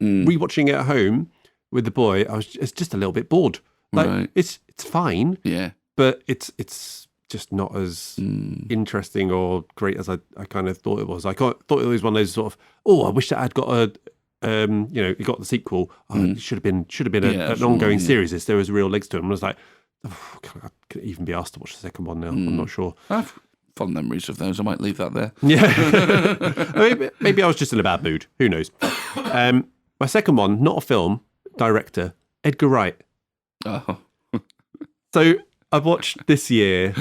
rewatching it at home with the boy, it's just a little bit bored. Like Right. it's fine, Yeah. but it's just not as interesting or great as I kind of thought it was. Thought it was one of those sort of, I wish that I'd got it got the sequel. It should have been an ongoing series. If there was real legs to it. And I was like, I could even be asked to watch the second one now. I'm not sure. I have fond memories of those. I might leave that there. Yeah, maybe I was just in a bad mood. Who knows? My second one, not a film, director, Edgar Wright. Oh. So I've watched this year.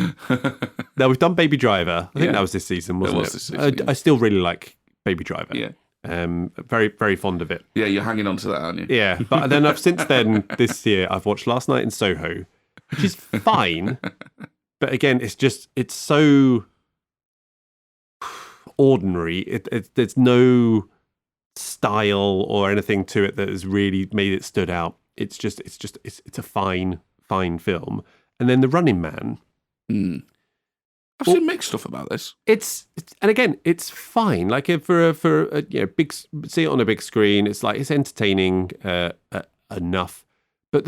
Now we've done Baby Driver. I think that was this season, wasn't it? This season, I still really like Baby Driver. Yeah. Very, very fond of it. Yeah, you're hanging on to that, aren't you? Yeah, but then this year I've watched Last Night in Soho, which is fine, but again, it's so ordinary. There's no style or anything to it that has really made it stood out. It's a fine film. And then The Running Man. I've seen mixed stuff about this. It's fine. Like for a big, see it on a big screen. It's like it's entertaining enough, but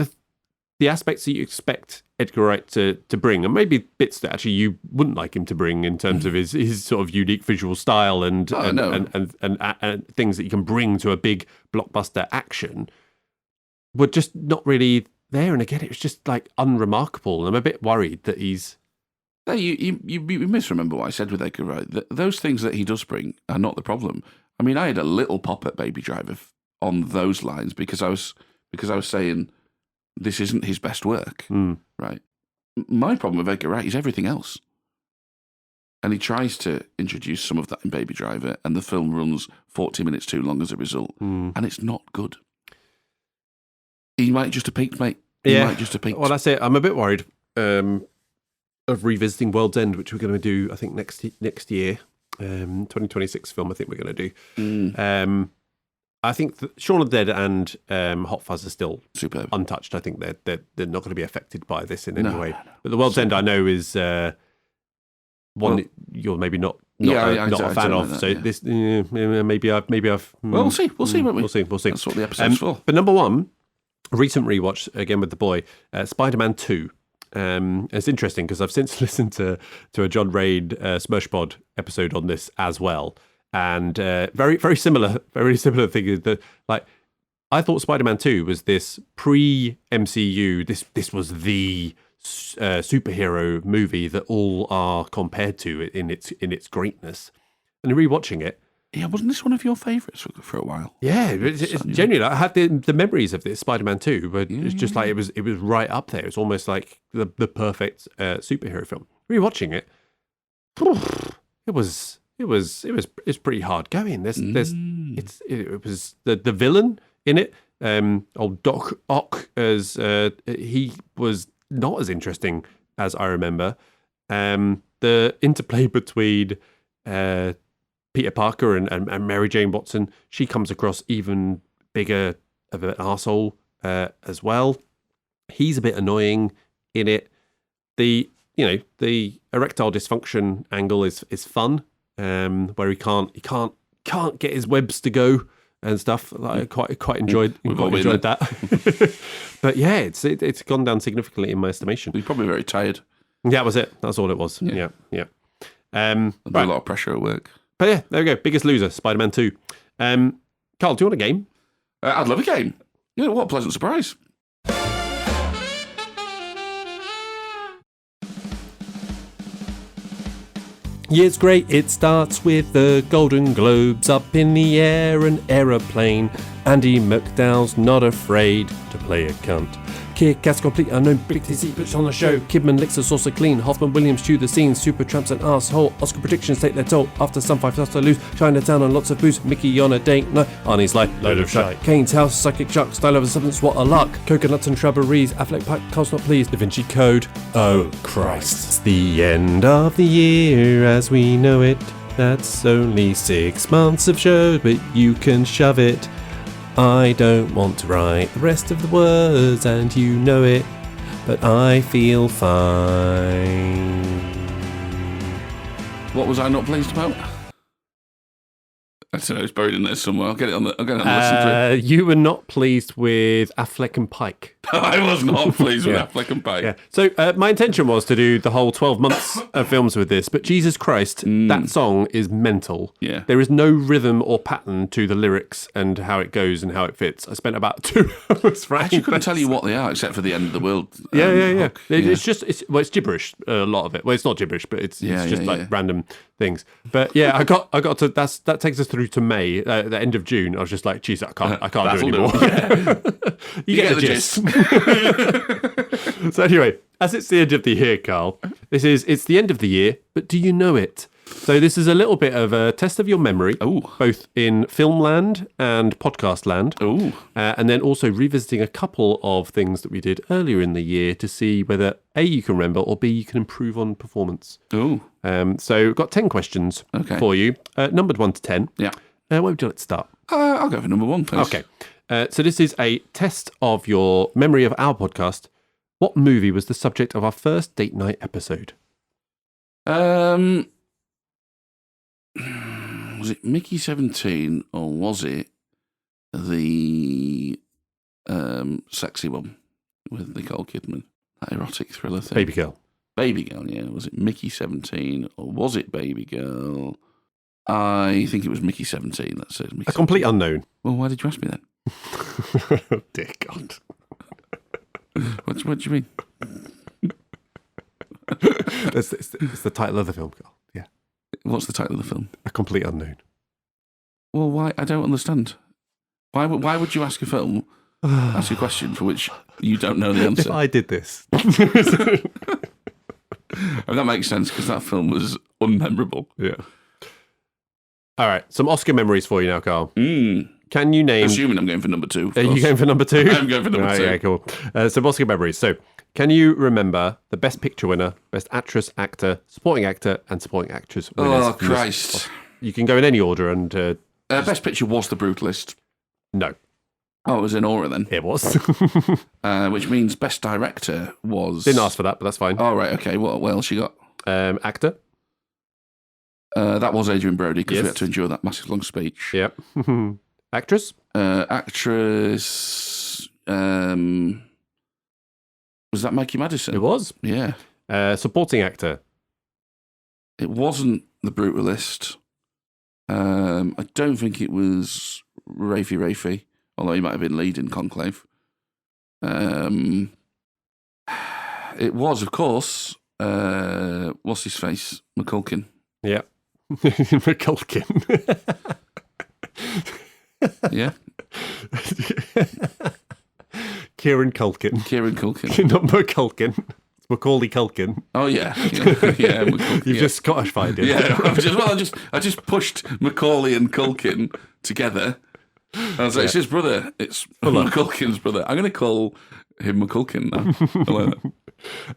the aspects that you expect Edgar Wright to bring, and maybe bits that actually you wouldn't like him to bring in terms of his sort of unique visual style and things that you can bring to a big blockbuster action, were just not really there. And again, it was just like unremarkable. And I'm a bit worried that he's. No, you misremember what I said with Edgar Wright. Those things that he does bring are not the problem. I mean, I had a little pop at Baby Driver on those lines because I was saying this isn't his best work, right? My problem with Edgar Wright is everything else, and he tries to introduce some of that in Baby Driver, and the film runs 40 minutes too long as a result, and it's not good. He might just have peaked, mate. He might just have peaked. Well, that's it. I'm a bit worried. Of revisiting World's End, which we're going to do, I think, next year, 2026 film. I think we're going to do. I think Shaun of the Dead and Hot Fuzz are still superb, untouched. I think they're not going to be affected by this in any way. No. But the World's End, I know, is one that you're maybe not a fan of. That, so this maybe I've. Well, we'll see, won't we? We'll see. That's what the episode's for. But number one, a recent rewatch again with the boy, Spider-Man 2. It's interesting because I've since listened to a John Rain Smirshpod episode on this as well, and very very similar thing. That like I thought Spider-Man 2 was this pre-MCU. This was the superhero movie that all are compared to in its greatness. And rewatching it. Yeah, wasn't this one of your favourites for a while? Yeah, it's genuinely. I had the memories of this Spider-Man 2, but it's just like it was right up there. It's almost like the perfect superhero film. Rewatching it, it's pretty hard going. It was the villain in it. Old Doc Ock, as he was not as interesting as I remember. The interplay between Peter Parker and Mary Jane Watson, she comes across even bigger of an arsehole as well. He's a bit annoying in it. The erectile dysfunction angle is fun, where he can't get his webs to go and stuff. I quite enjoyed that. But yeah, it's gone down significantly in my estimation. He's probably very tired. Yeah, that was it. That's all it was. Yeah. Under a lot of pressure at work. But yeah, there we go. Biggest loser, Spider-Man 2. Carl, do you want a game? I'd love a game. Yeah, what a pleasant surprise. Yeah, it's great. It starts with the Golden Globes up in the air, an aeroplane. Andy McDowell's not afraid to play a cunt. Kick-Ass, complete unknown, big TC puts on the show. Kidman licks the saucer clean, Hoffman Williams chew the scene, Super Tramps an asshole, Oscar predictions take their toll, after some 5 stars to lose, Chinatown on lots of booze, Mickey on a date, no, Arnie's like, load of shite, Kane's house, psychic shark, style of a substance, what a luck, coconuts and shrubberies, Affleck Pike, Carl's not pleased, Da Vinci Code, oh Christ. It's the end of the year as we know it, that's only 6 months of show, but you can shove it. I don't want to write the rest of the words, and you know it, but I feel fine. What was I not pleased about? I don't know, it's buried in there somewhere. I'll get it on the listen to it. You were not pleased with Affleck and Pike. I was not pleased with Affleck and Pike. Yeah. So my intention was to do the whole 12 months of films with this, but Jesus Christ, that song is mental. Yeah. There is no rhythm or pattern to the lyrics and how it goes and how it fits. I spent about 2 hours writing. I actually couldn't tell you what they are except for the end of the world. Yeah. Hook. It's just, it's gibberish, a lot of it. Well, it's not gibberish, but it's just random things. But yeah, I got to, that takes us through to May, the end of June. I was just like, geez, I can't do it anymore. You get the gist. So anyway, as it's the end of the year, Carl, it's the end of the year, but do you know it? So this is a little bit of a test of your memory, both in film land and podcast land, and then also revisiting a couple of things that we did earlier in the year to see whether A, you can remember, or B, you can improve on performance. So we've got 10 questions for you, numbered 1 to 10. Yeah. Where would you like to start? I'll go for number 1, please. Okay. So this is a test of your memory of our podcast. What movie was the subject of our first date night episode? Was it Mickey 17 or was it the sexy one with Nicole Kidman? That erotic thriller thing. Baby Girl. Baby Girl, yeah. Was it Mickey 17 or was it Baby Girl? I think it was Mickey 17. That's it. A complete unknown. Well, why did you ask me then? Dear God. What do you mean? It's the title of the film, Carl. Yeah. What's the title of the film? A Complete Unknown. Well, why? I don't understand. Why would you ask a question for which you don't know the answer? If I did this. That makes sense because that film was unmemorable. Yeah. All right, some Oscar memories for you now, Carl. Can you name... Assuming I'm going for number 2. Are you going for number 2? I'm going for number 2. Yeah, cool. Some Oscar memories. So, can you remember the Best Picture winner, Best Actress, Actor, Supporting Actor, and Supporting Actress winners? Oh, Christ. You can go in any order and... Best Picture was The Brutalist. No. Oh, it was in order then? It was. Which means Best Director was... Didn't ask for that, but that's fine. Oh, right, okay. What else you got? Actor. That was Adrian Brody because we had to endure that massive long speech. Yep. Actress? Actress... was that Mikey Madison? It was. Yeah. Supporting Actor? It wasn't The Brutalist. I don't think it was Rafie, although he might have been lead in Conclave. It was, of course, what's his face? McCulkin. Yeah. McCulkin. Yeah. Kieran Culkin. Not McCulkin. It's Macaulay Culkin. Oh yeah. McCulkin, You've just Scottified it. Yeah. I just pushed Macaulay and Culkin together. I was like, it's his brother. It's McCulkin's brother. I'm going to call him McCulkin now. I like that.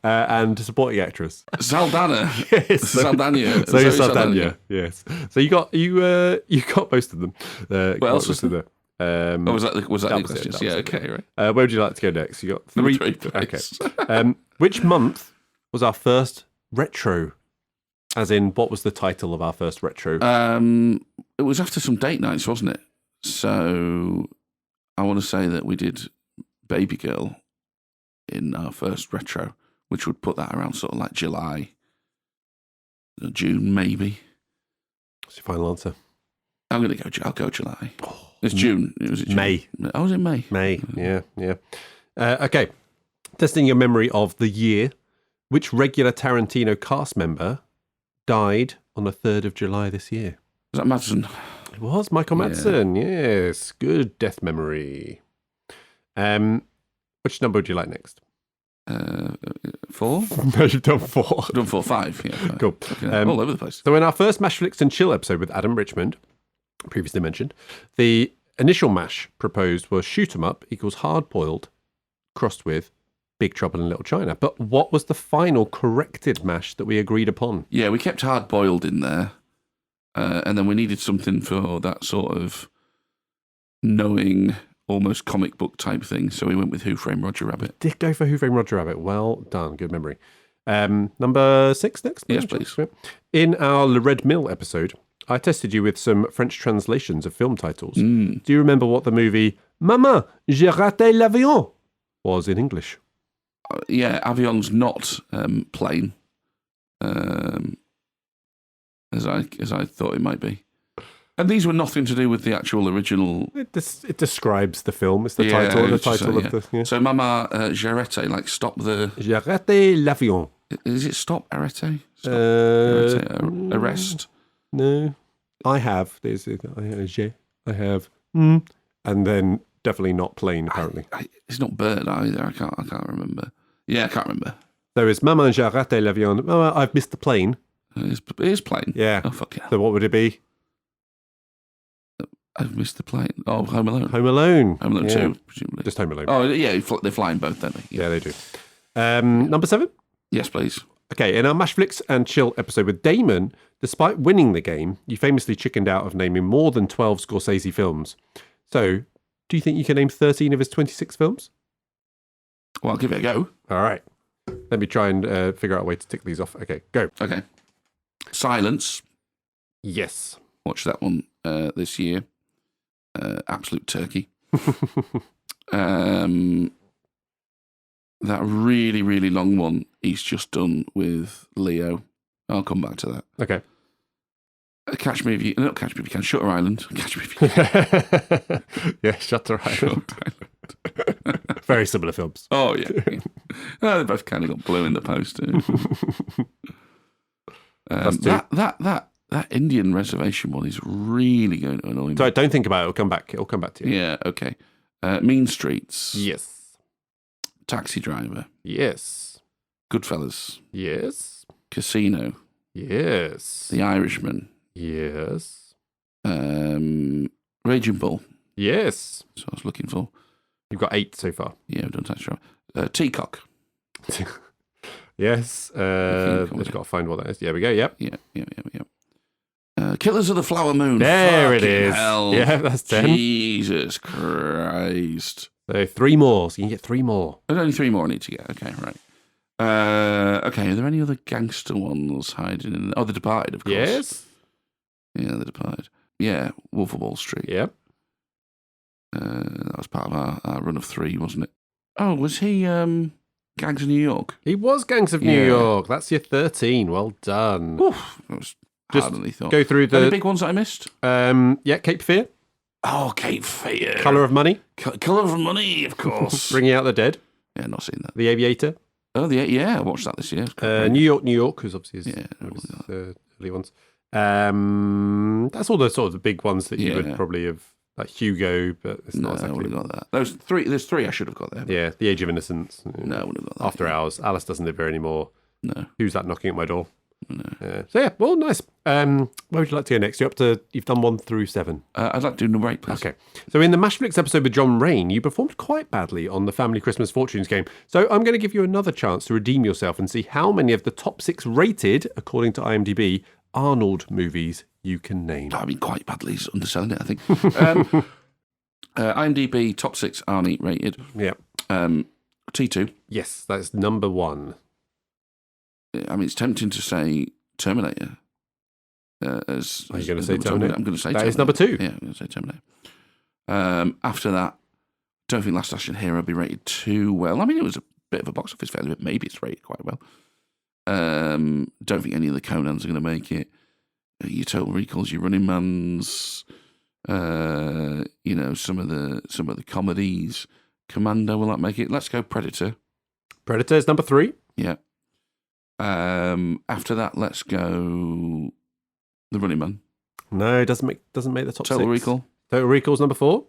And supporting actress Saldana. Yes. Saldana. So Saldana. Yes. So you got most of them. What else was there? Was that the questions? Yeah. Okay. Right. Where would you like to go next? You got 3. Number 3. Okay. Which month was our first retro? As in, what was the title of our first retro? It was after some date nights, wasn't it? So I want to say that we did Baby Girl in our first retro, which would put that around sort of like July, June, maybe. What's your final answer? I'll go July. It's June. Was it June? May. Oh, was it May? May, yeah. Okay. Testing your memory of the year. Which regular Tarantino cast member died on the 3rd of July this year? Was that Madsen? It was Michael Madsen, yes. Good death memory. Which number would you like next? 4? No, you've done 4. I've done 4, 5. Yeah, 5. Cool. Okay. All over the place. So in our first Mash Flicks and Chill episode with Adam Richmond, previously mentioned, the initial mash proposed was shoot 'em up equals hard boiled crossed with Big Trouble in Little China. But what was the final corrected mash that we agreed upon? Yeah, we kept hard boiled in there, and then we needed something for that sort of knowing, almost comic book type thing. So we went with Who Framed Roger Rabbit. Did go for Who Framed Roger Rabbit. Well done. Good memory. Number 6 next? Yes, please. In our Le Red Mill episode, I tested you with some French translations of film titles. Do you remember what the movie Maman, j'ai raté l'avion was in English? Yeah, avion's not plane, as I thought it might be. And these were nothing to do with the actual original. It describes the film. It's the title. The title of the. Yeah. So, Maman, j'arrête, like stop the. J'ai raté l'avion. Is it stop arrêté? Arrest. No, I have. There's I have, and then definitely not plane. Apparently, it's not bird either. I can't remember. Yeah, I can't remember. There is Maman, j'ai raté l'avion. Maman, I've missed the plane. It is plane. Yeah. Oh fuck yeah. So what would it be? I've missed the plane. Oh, Home Alone. Home Alone. Home Alone 2, presumably. Just Home Alone. Oh yeah, they're flying both, don't they? Yeah, they do. Number 7. Yes, please. Okay, in our Mash Flicks and Chill episode with Damon, despite winning the game, you famously chickened out of naming more than 12 Scorsese films. So, do you think you can name 13 of his 26 films? Well, I'll give it a go. All right. Let me try and figure out a way to tick these off. Okay, go. Okay. Silence. Yes. Watched that one this year. Absolute turkey. That really, really long one he's just done with Leo. I'll come back to that. Okay. Catch Me If You... Not Catch Me If You Can. Shutter Island. Catch Me If You Can. Yeah, Shutter Island. Shutter Island. Very similar films. Oh, yeah. They both kind of got blue in the post. That Indian reservation one is really going to annoy me. So don't think about it. It'll come back. It'll come back to you. Yeah, okay. Mean Streets. Yes. Taxi Driver. Yes. Goodfellas. Yes. Casino. Yes. The Irishman. Yes. Raging Bull. Yes. That's what I was looking for. You've got 8 so far. Yeah, I've done Taxi Driver. Teacock. Yes. I've got to find what that is. There we go. Yep. Yeah. Killers of the Flower Moon. There it Fucking is. hell. Yeah, that's 10. Jesus Christ. So 3 more. So you can get 3 more. There's only 3 more I need to get. Okay, right. Okay, are there any other gangster ones hiding in there? Oh, The Departed, of course. Yes. Yeah, The Departed. Yeah, Wolf of Wall Street. Yep. That was part of our run of 3, wasn't it? Oh, was he Gangs of New York? He was Gangs of New York. That's your 13. Well done. Oof, that was harder than he thought. Go through Any big ones that I missed? Cape Fear. Oh, Cape Fear. Colour of Money. Colour of Money, of course. Bringing Out the Dead. Yeah, not seen that. The Aviator. Oh, I watched that this year. New York, because obviously is early ones. That's all the sort of the big ones that you would probably have, like Hugo, but it's not exactly. I would have got that. There's 3 I should have got there. Yeah, The Age of Innocence. No, I wouldn't have got that. After Hours. Alice Doesn't Live Here Anymore. No. Who's That Knocking at My Door? No. So yeah, well, nice. Where would you like to go next? You've done 1 through 7. I'd like to do number 8, please. Okay. So in the Mashflix episode with John Rain, you performed quite badly on the Family Christmas Fortunes game. So I'm going to give you another chance to redeem yourself and see how many of the top 6 rated, according to IMDb, Arnold movies you can name. I mean, quite badly. He's underselling it, I think. IMDb top 6 Arnie rated. Yeah. T2. Yes, that's number 1. I mean, it's tempting to say Terminator. Are you going to say Terminator? I'm going to say that Terminator. is number 2. Yeah, I'm going to say Terminator. After that, don't think Last Action Hero will be rated too well. I mean, it was a bit of a box office failure, but maybe it's rated quite well. Don't think any of the Conans are going to make it. Your Total Recalls, your Running Mans, some of the comedies. Commando, will that make it? Let's go Predator. Predator is number 3. Yeah. After that, let's go The Running Man. No, it doesn't make the top 6. Total Recall. Total Recall's number 4.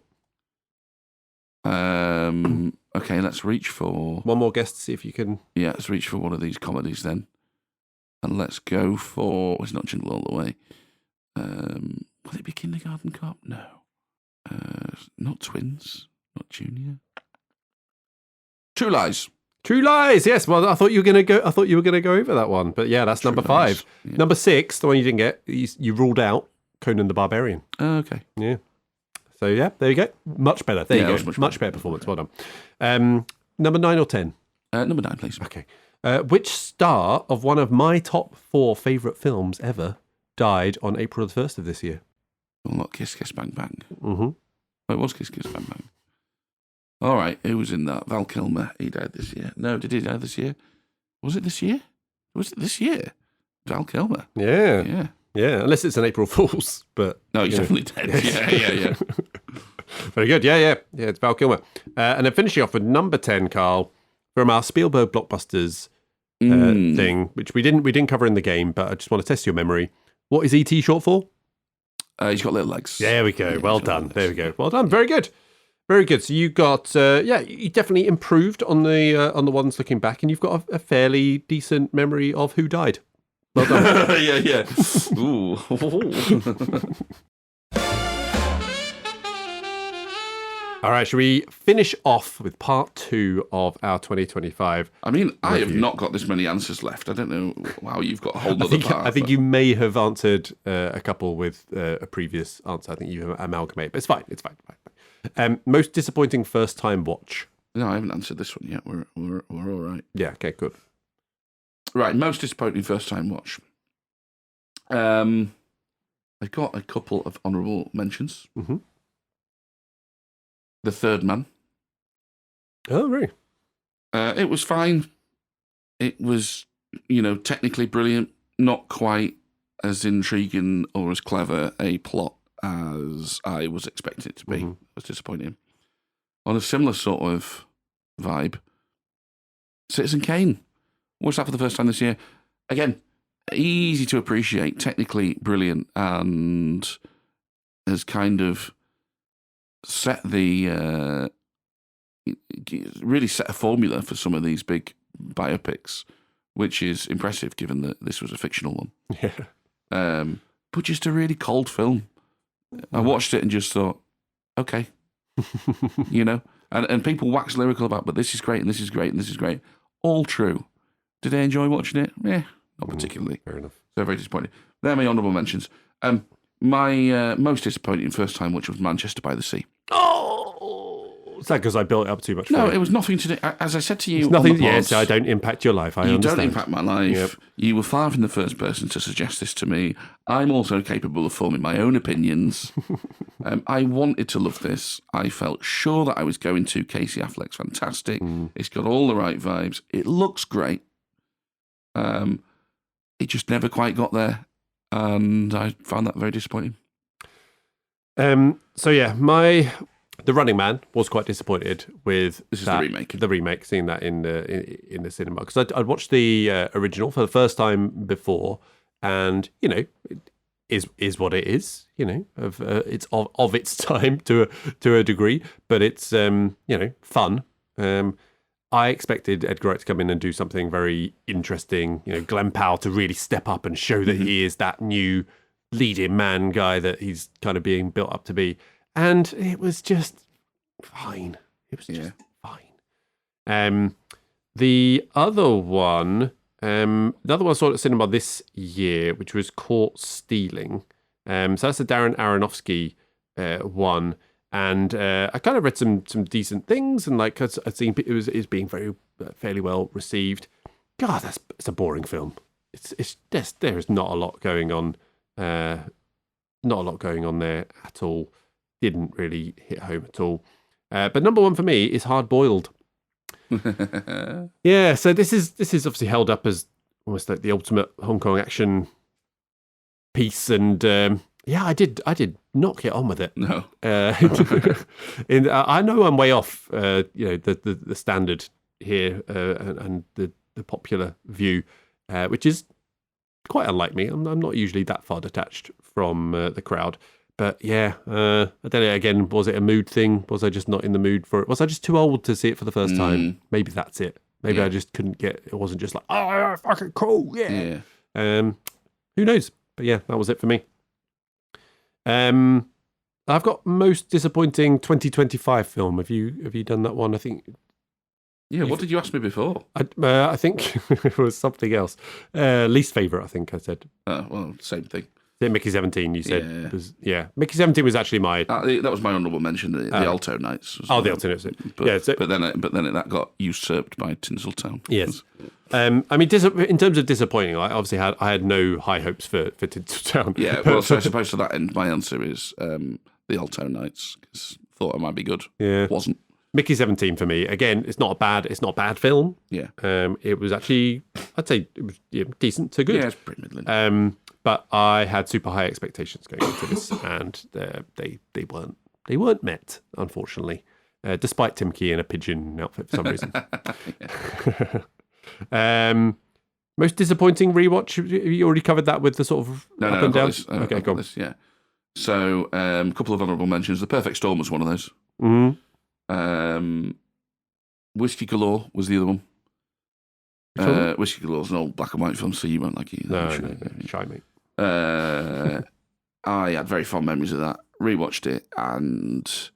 Okay, let's reach for... One more guess to see if you can... Yeah, let's reach for one of these comedies then. And let's go for... It's not Jingle All the Way. Will it be Kindergarten Cop? No. Not Twins. Not Junior. True Lies. True Lies. Yes. Well, I thought you were going to go. I thought you were going to go over that one. But yeah, that's number 5. Yeah. Number 6, the one you didn't get. You ruled out Conan the Barbarian. Okay. Yeah. So yeah, there you go. Much better. There you go. Much better performance. Well done. Number 9 or 10? Number 9, please. Okay. Which star of one of my top 4 favourite films ever died on April the 1st of this year? Well, not Kiss Kiss Bang Bang. Mm-hmm. It was Kiss Kiss Bang Bang. All right, who was in that? Val Kilmer. He died this year. No, did he die this year? Was it this year? Was it this year? Val Kilmer. Yeah. Yeah. Yeah, unless it's an April Fool's, but... No, he's definitely dead. Yeah. Very good. Yeah, it's Val Kilmer. And then finishing off with number 10, Carl, from our Spielberg blockbusters thing, which we didn't cover in the game, but I just want to test your memory. What is E.T. short for? He's got little legs. There we go. Yeah, well done. There we go. Well done. Very good. Very good. So you got, you definitely improved on the ones looking back, and you've got a fairly decent memory of who died. Well done. Yeah. Ooh. All right, shall we finish off with part 2 of our 2025? I mean, I have not got this many answers left. I don't know how you've got a whole other part. I think you may have answered a couple with a previous answer. I think you amalgamate, but it's fine. It's fine. Most disappointing first-time watch? No, I haven't answered this one yet. We're all right. Yeah, okay, good. Right, most disappointing first-time watch. I've got a couple of honourable mentions. Mm-hmm. The Third Man. Oh, really? It was fine. It was, technically brilliant. Not quite as intriguing or as clever a plot as I was expecting it to be. Mm-hmm. It was disappointing. On a similar sort of vibe, Citizen Kane. Watched that for the first time this year. Again, easy to appreciate, technically brilliant, and has kind of set really set a formula for some of these big biopics, which is impressive given that this was a fictional one. Yeah. But just a really cold film. I watched it and just thought, okay, and people wax lyrical about, but this is great and this is great and this is great. All true. Did I enjoy watching it? Yeah, not particularly. Fair enough. So very disappointing. They're my honourable mentions. My most disappointing first time, which was Manchester by the Sea. Oh, is that because I built it up too much? No, it was nothing to do. As I said to you, it's nothing. on the pod, So I don't impact your life. I understand. Don't impact my life. Yep. You were far from the first person to suggest this to me. I'm also capable of forming my own opinions. I wanted to love this. I felt sure that I was going to. Casey Affleck's fantastic. It's got all the right vibes. It looks great. It just never quite got there, and I found that very disappointing. So yeah, The Running Man was quite disappointed with this is the remake. The remake, seeing that in the cinema, because I'd watched the original for the first time before, and it is what it is. It's of its time to a degree, but it's fun. I expected Edgar Wright to come in and do something very interesting. Glenn Powell to really step up and show that he is that new leading man guy that he's kind of being built up to be. And it was just fine. It was just fine. The other one I saw at cinema this year, which was Caught Stealing. So that's the Darren Aronofsky one. And I kind of read some decent things, and I'd seen it was being fairly well received. God, it's a boring film. There is not a lot going on. Not a lot going on there at all. Didn't really hit home at all. But number 1 for me is Hard Boiled. Yeah, so this is obviously held up as almost like the ultimate Hong Kong action piece, and I did not get on with it. No, I know I'm way off. The standard here and the popular view, which is quite unlike me. I'm not usually that far detached from the crowd. But yeah, I don't know. Again, was it a mood thing? Was I just not in the mood for it? Was I just too old to see it for the first time? Maybe that's it. Maybe I just couldn't get. It wasn't just like, oh, yeah, fucking cool, yeah. Who knows? But yeah, that was it for me. I've got most disappointing 2025 film. Have you done that one? I think. Yeah. What did you ask me before? I think it was something else. Least favorite. I think I said. Well, same thing. Mickey 17, you said. Mickey 17 was actually my... that was my honourable mention, the Alto Nights. The Alto Nights. But then that got usurped by Tinseltown. Yes. I mean, in terms of disappointing, I had no high hopes for Tinseltown. Yeah, well, so I suppose to that end, my answer is the Alto Nights, because I thought it might be good. Yeah. Wasn't. Mickey 17 for me. Again, it's not a bad film. Yeah. It was actually, I'd say, it was decent to good. Yeah, it's pretty middling. But I had super high expectations going into this, and they weren't met, unfortunately, despite Tim Key in a pigeon outfit for some reason. Most disappointing rewatch. You already covered that with the sort of up and down. Okay, go on. Yeah. So a couple of honourable mentions. The Perfect Storm was one of those. Whiskey Galore was the other one. Whiskey Galore is an old black and white film, so you won't like it. No, shy mate. I had very fond memories of that. Rewatched it, and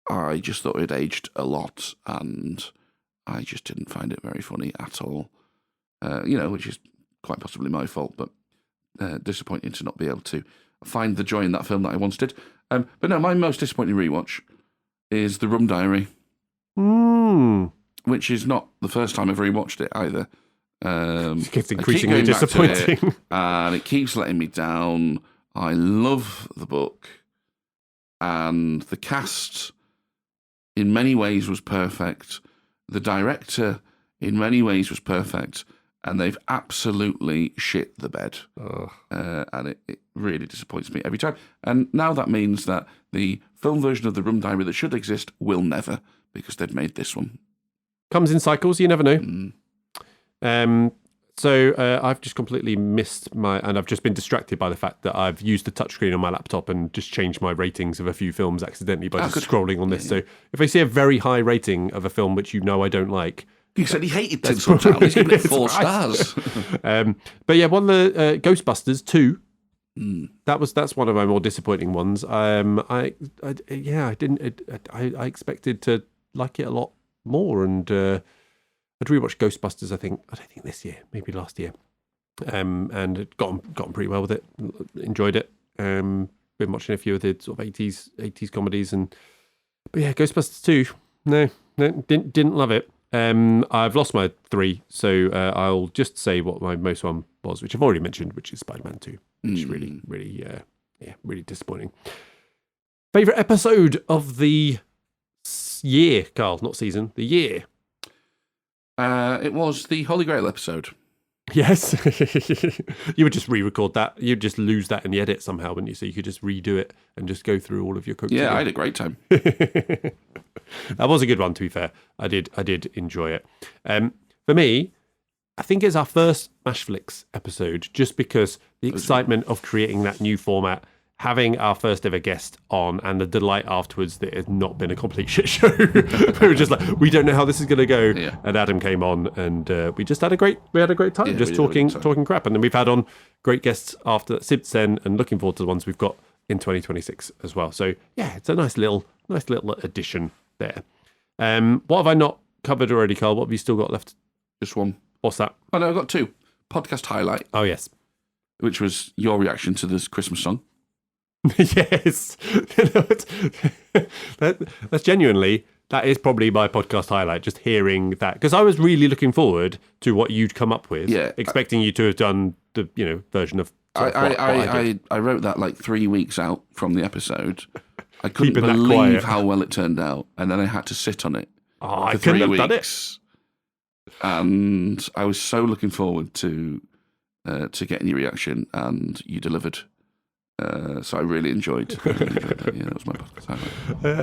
I just thought it aged a lot, and I just didn't find it very funny at all. Which is quite possibly my fault, but disappointing to not be able to find the joy in that film that I once did. But no, my most disappointing rewatch is The Rum Diary. Which is not the first time I've rewatched it either. It gets increasingly disappointing. And it keeps letting me down. I love the book. And the cast, in many ways, was perfect. The director, in many ways, was perfect. And they've absolutely shit the bed. And it really disappoints me every time. And now that means that the film version of The Rum Diary that should exist will never, because they've made this one. Comes in cycles, you never know. So I've just completely missed and I've just been distracted by the fact that I've used the touchscreen on my laptop and just changed my ratings of a few films accidentally by just scrolling on this. So if I see a very high rating of a film which I don't like... You said he hated Tinseltown. He's giving it 4 stars. But yeah, one of the Ghostbusters 2, that's one of my more disappointing ones. I expected to like it a lot more, and I'd rewatched Ghostbusters, I don't think this year, maybe last year, and got on pretty well with it. Enjoyed it. Been watching a few of the sort of 80s comedies, but yeah, Ghostbusters 2, no, didn't love it. I've lost my 3, so I'll just say what my most one was, which I've already mentioned, which is Spider-Man 2, which is really disappointing. Favourite episode of the year, Carl, not season, the year. It was the Holy Grail episode. Yes. You would just re-record that. You'd just lose that in the edit somehow, wouldn't you? So you could just redo it and just go through all of your cooking. Yeah, I had a great time. That was a good one, to be fair. I did enjoy it. For me, I think it's our first Mashflix episode, just because the excitement of creating that new format, having our first ever guest on, and the delight afterwards that it has not been a complete shit show. We were just like, we don't know how this is going to go. Yeah. And Adam came on, and we had a great time, just talking crap. And then we've had on great guests after since then, and looking forward to the ones we've got in 2026 as well. So yeah, it's a nice little addition there. What have I not covered already, Carl? What have you still got left? Just one. What's that? Oh no, I've got 2. Podcast highlight. Oh yes. Which was your reaction to this Christmas song. Yes. That's genuinely, that is probably my podcast highlight, just hearing that, because I was really looking forward to what you'd come up with, expecting you to have done the version of I wrote that like 3 weeks out from the episode. I couldn't believe how well it turned out, and then I had to sit on it for 3 weeks. And I was so looking forward to getting your reaction, and you delivered. So I really enjoyed that. Yeah, that was my podcast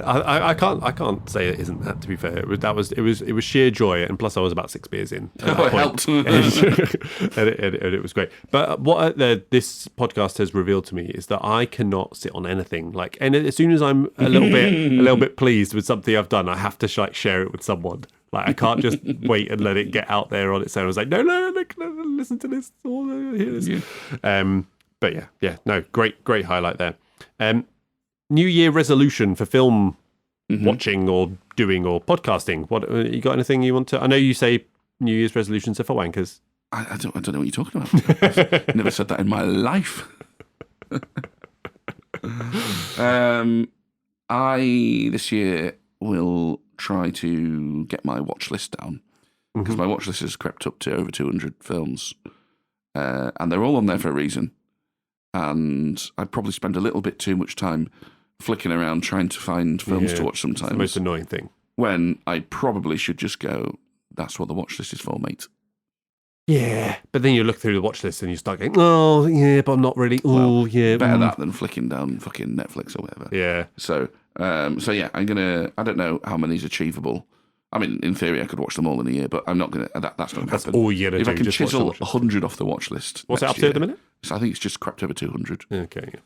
highlight. I can't say it isn't that. To be fair, it was sheer joy, and plus I was about 6 beers in. It helped. and it was great. But what this podcast has revealed to me is that I cannot sit on anything. And as soon as I'm a little bit pleased with something I've done, I have to share it with someone. I can't just wait and let it get out there on its own. I was like, no, listen to this, or hear this. Yeah. But no, great highlight there. New Year resolution for film watching or doing or podcasting. What you got? Anything you want to? I know you say New Year's resolutions are for wankers. I don't know what you're talking about. I've never said that in my life. I this year will try to get my watch list down because my watch list has crept up to over 200 films, and they're all on there for a reason. And I probably spend a little bit too much time flicking around trying to find films to watch sometimes. It's the most annoying thing. When I probably should just go, that's what the watch list is for, mate. Yeah, but then you look through the watch list and you start going, oh, yeah, but I'm not really. Oh, yeah. Better that than flicking down fucking Netflix or whatever. Yeah. So yeah, I don't know how many is achievable. I mean, in theory, I could watch them all in a year, but I'm not going to. That's not going to happen. That's all you're going to do. If I can chisel 100 off the watch list. What's it up to at the minute? So I think it's just crept over 200. Okay, yeah.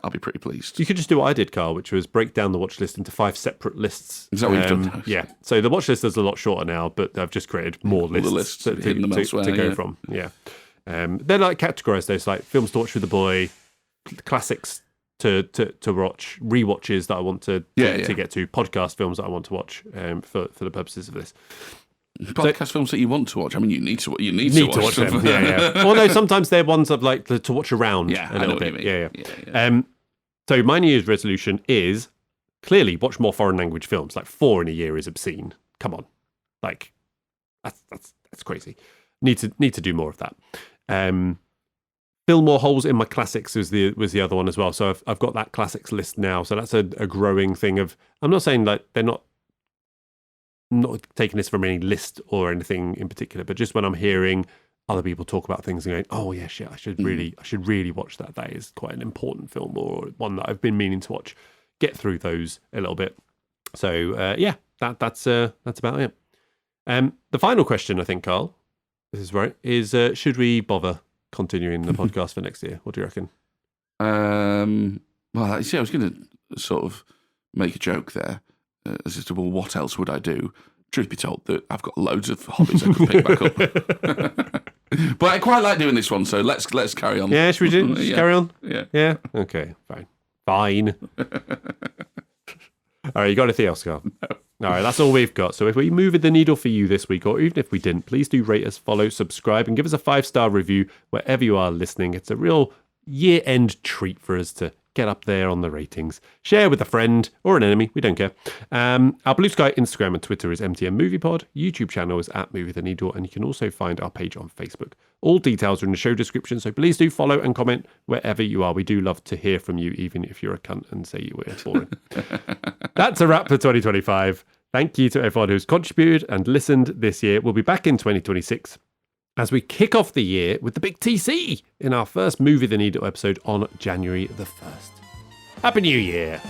I'll be pretty pleased. You could just do what I did, Carl, which was break down the watch list into 5 separate lists. Is that what you've done? Yeah. So the watch list is a lot shorter now, but I've just created more lists to go from. Yeah. They're categorized. There's films to watch with the boy, classics to watch, rewatches that I want to get to, podcast films that I want to watch for the purposes of this. Podcast films that you want to watch. I mean, you need to watch them. Yeah. Well, no, sometimes they're ones I'd like to watch around a little bit. Yeah. So my New Year's resolution is clearly watch more foreign language films. 4 in a year is obscene. Come on, that's crazy. Need to do more of that. Fill more holes in my classics was the other one as well. So I've got that classics list now. So that's a growing thing of. I'm not saying they're not taking this from any list or anything in particular, but just when I'm hearing other people talk about things and going, oh yeah, shit, I should really watch that. That is quite an important film or one that I've been meaning to watch. Get through those a little bit. So that's about it. The final question, I think, Carl, this is right, is should we bother continuing the podcast for next year? What do you reckon? Well, you see, I was going to sort of make a joke there. As to, well, what else would I do? Truth be told, that I've got loads of hobbies I could pick back up. But I quite like doing this one, so let's carry on. Yeah, should we do? Carry on? Yeah. Okay, fine. All right, you got anything else, Carl? No. All right, that's all we've got. So if we moved the needle for you this week, or even if we didn't, please do rate us, follow, subscribe, and give us a 5-star review wherever you are listening. It's a real year-end treat for us to get up there on the ratings. Share with a friend or an enemy, we don't care. Our Bluesky, Instagram and Twitter is MTN MoviePod. YouTube channel is @MovieTheNeedle, and you can also find our page on Facebook. All details are in the show description, so please do follow and comment wherever you are. We do love to hear from you, even if you're a cunt and say you were boring. That's a wrap for 2025. Thank you to everyone who's contributed and listened this year. We'll be back in 2026 as we kick off the year with the big TC in our first Movie the Needle episode on January the 1st. Happy New Year!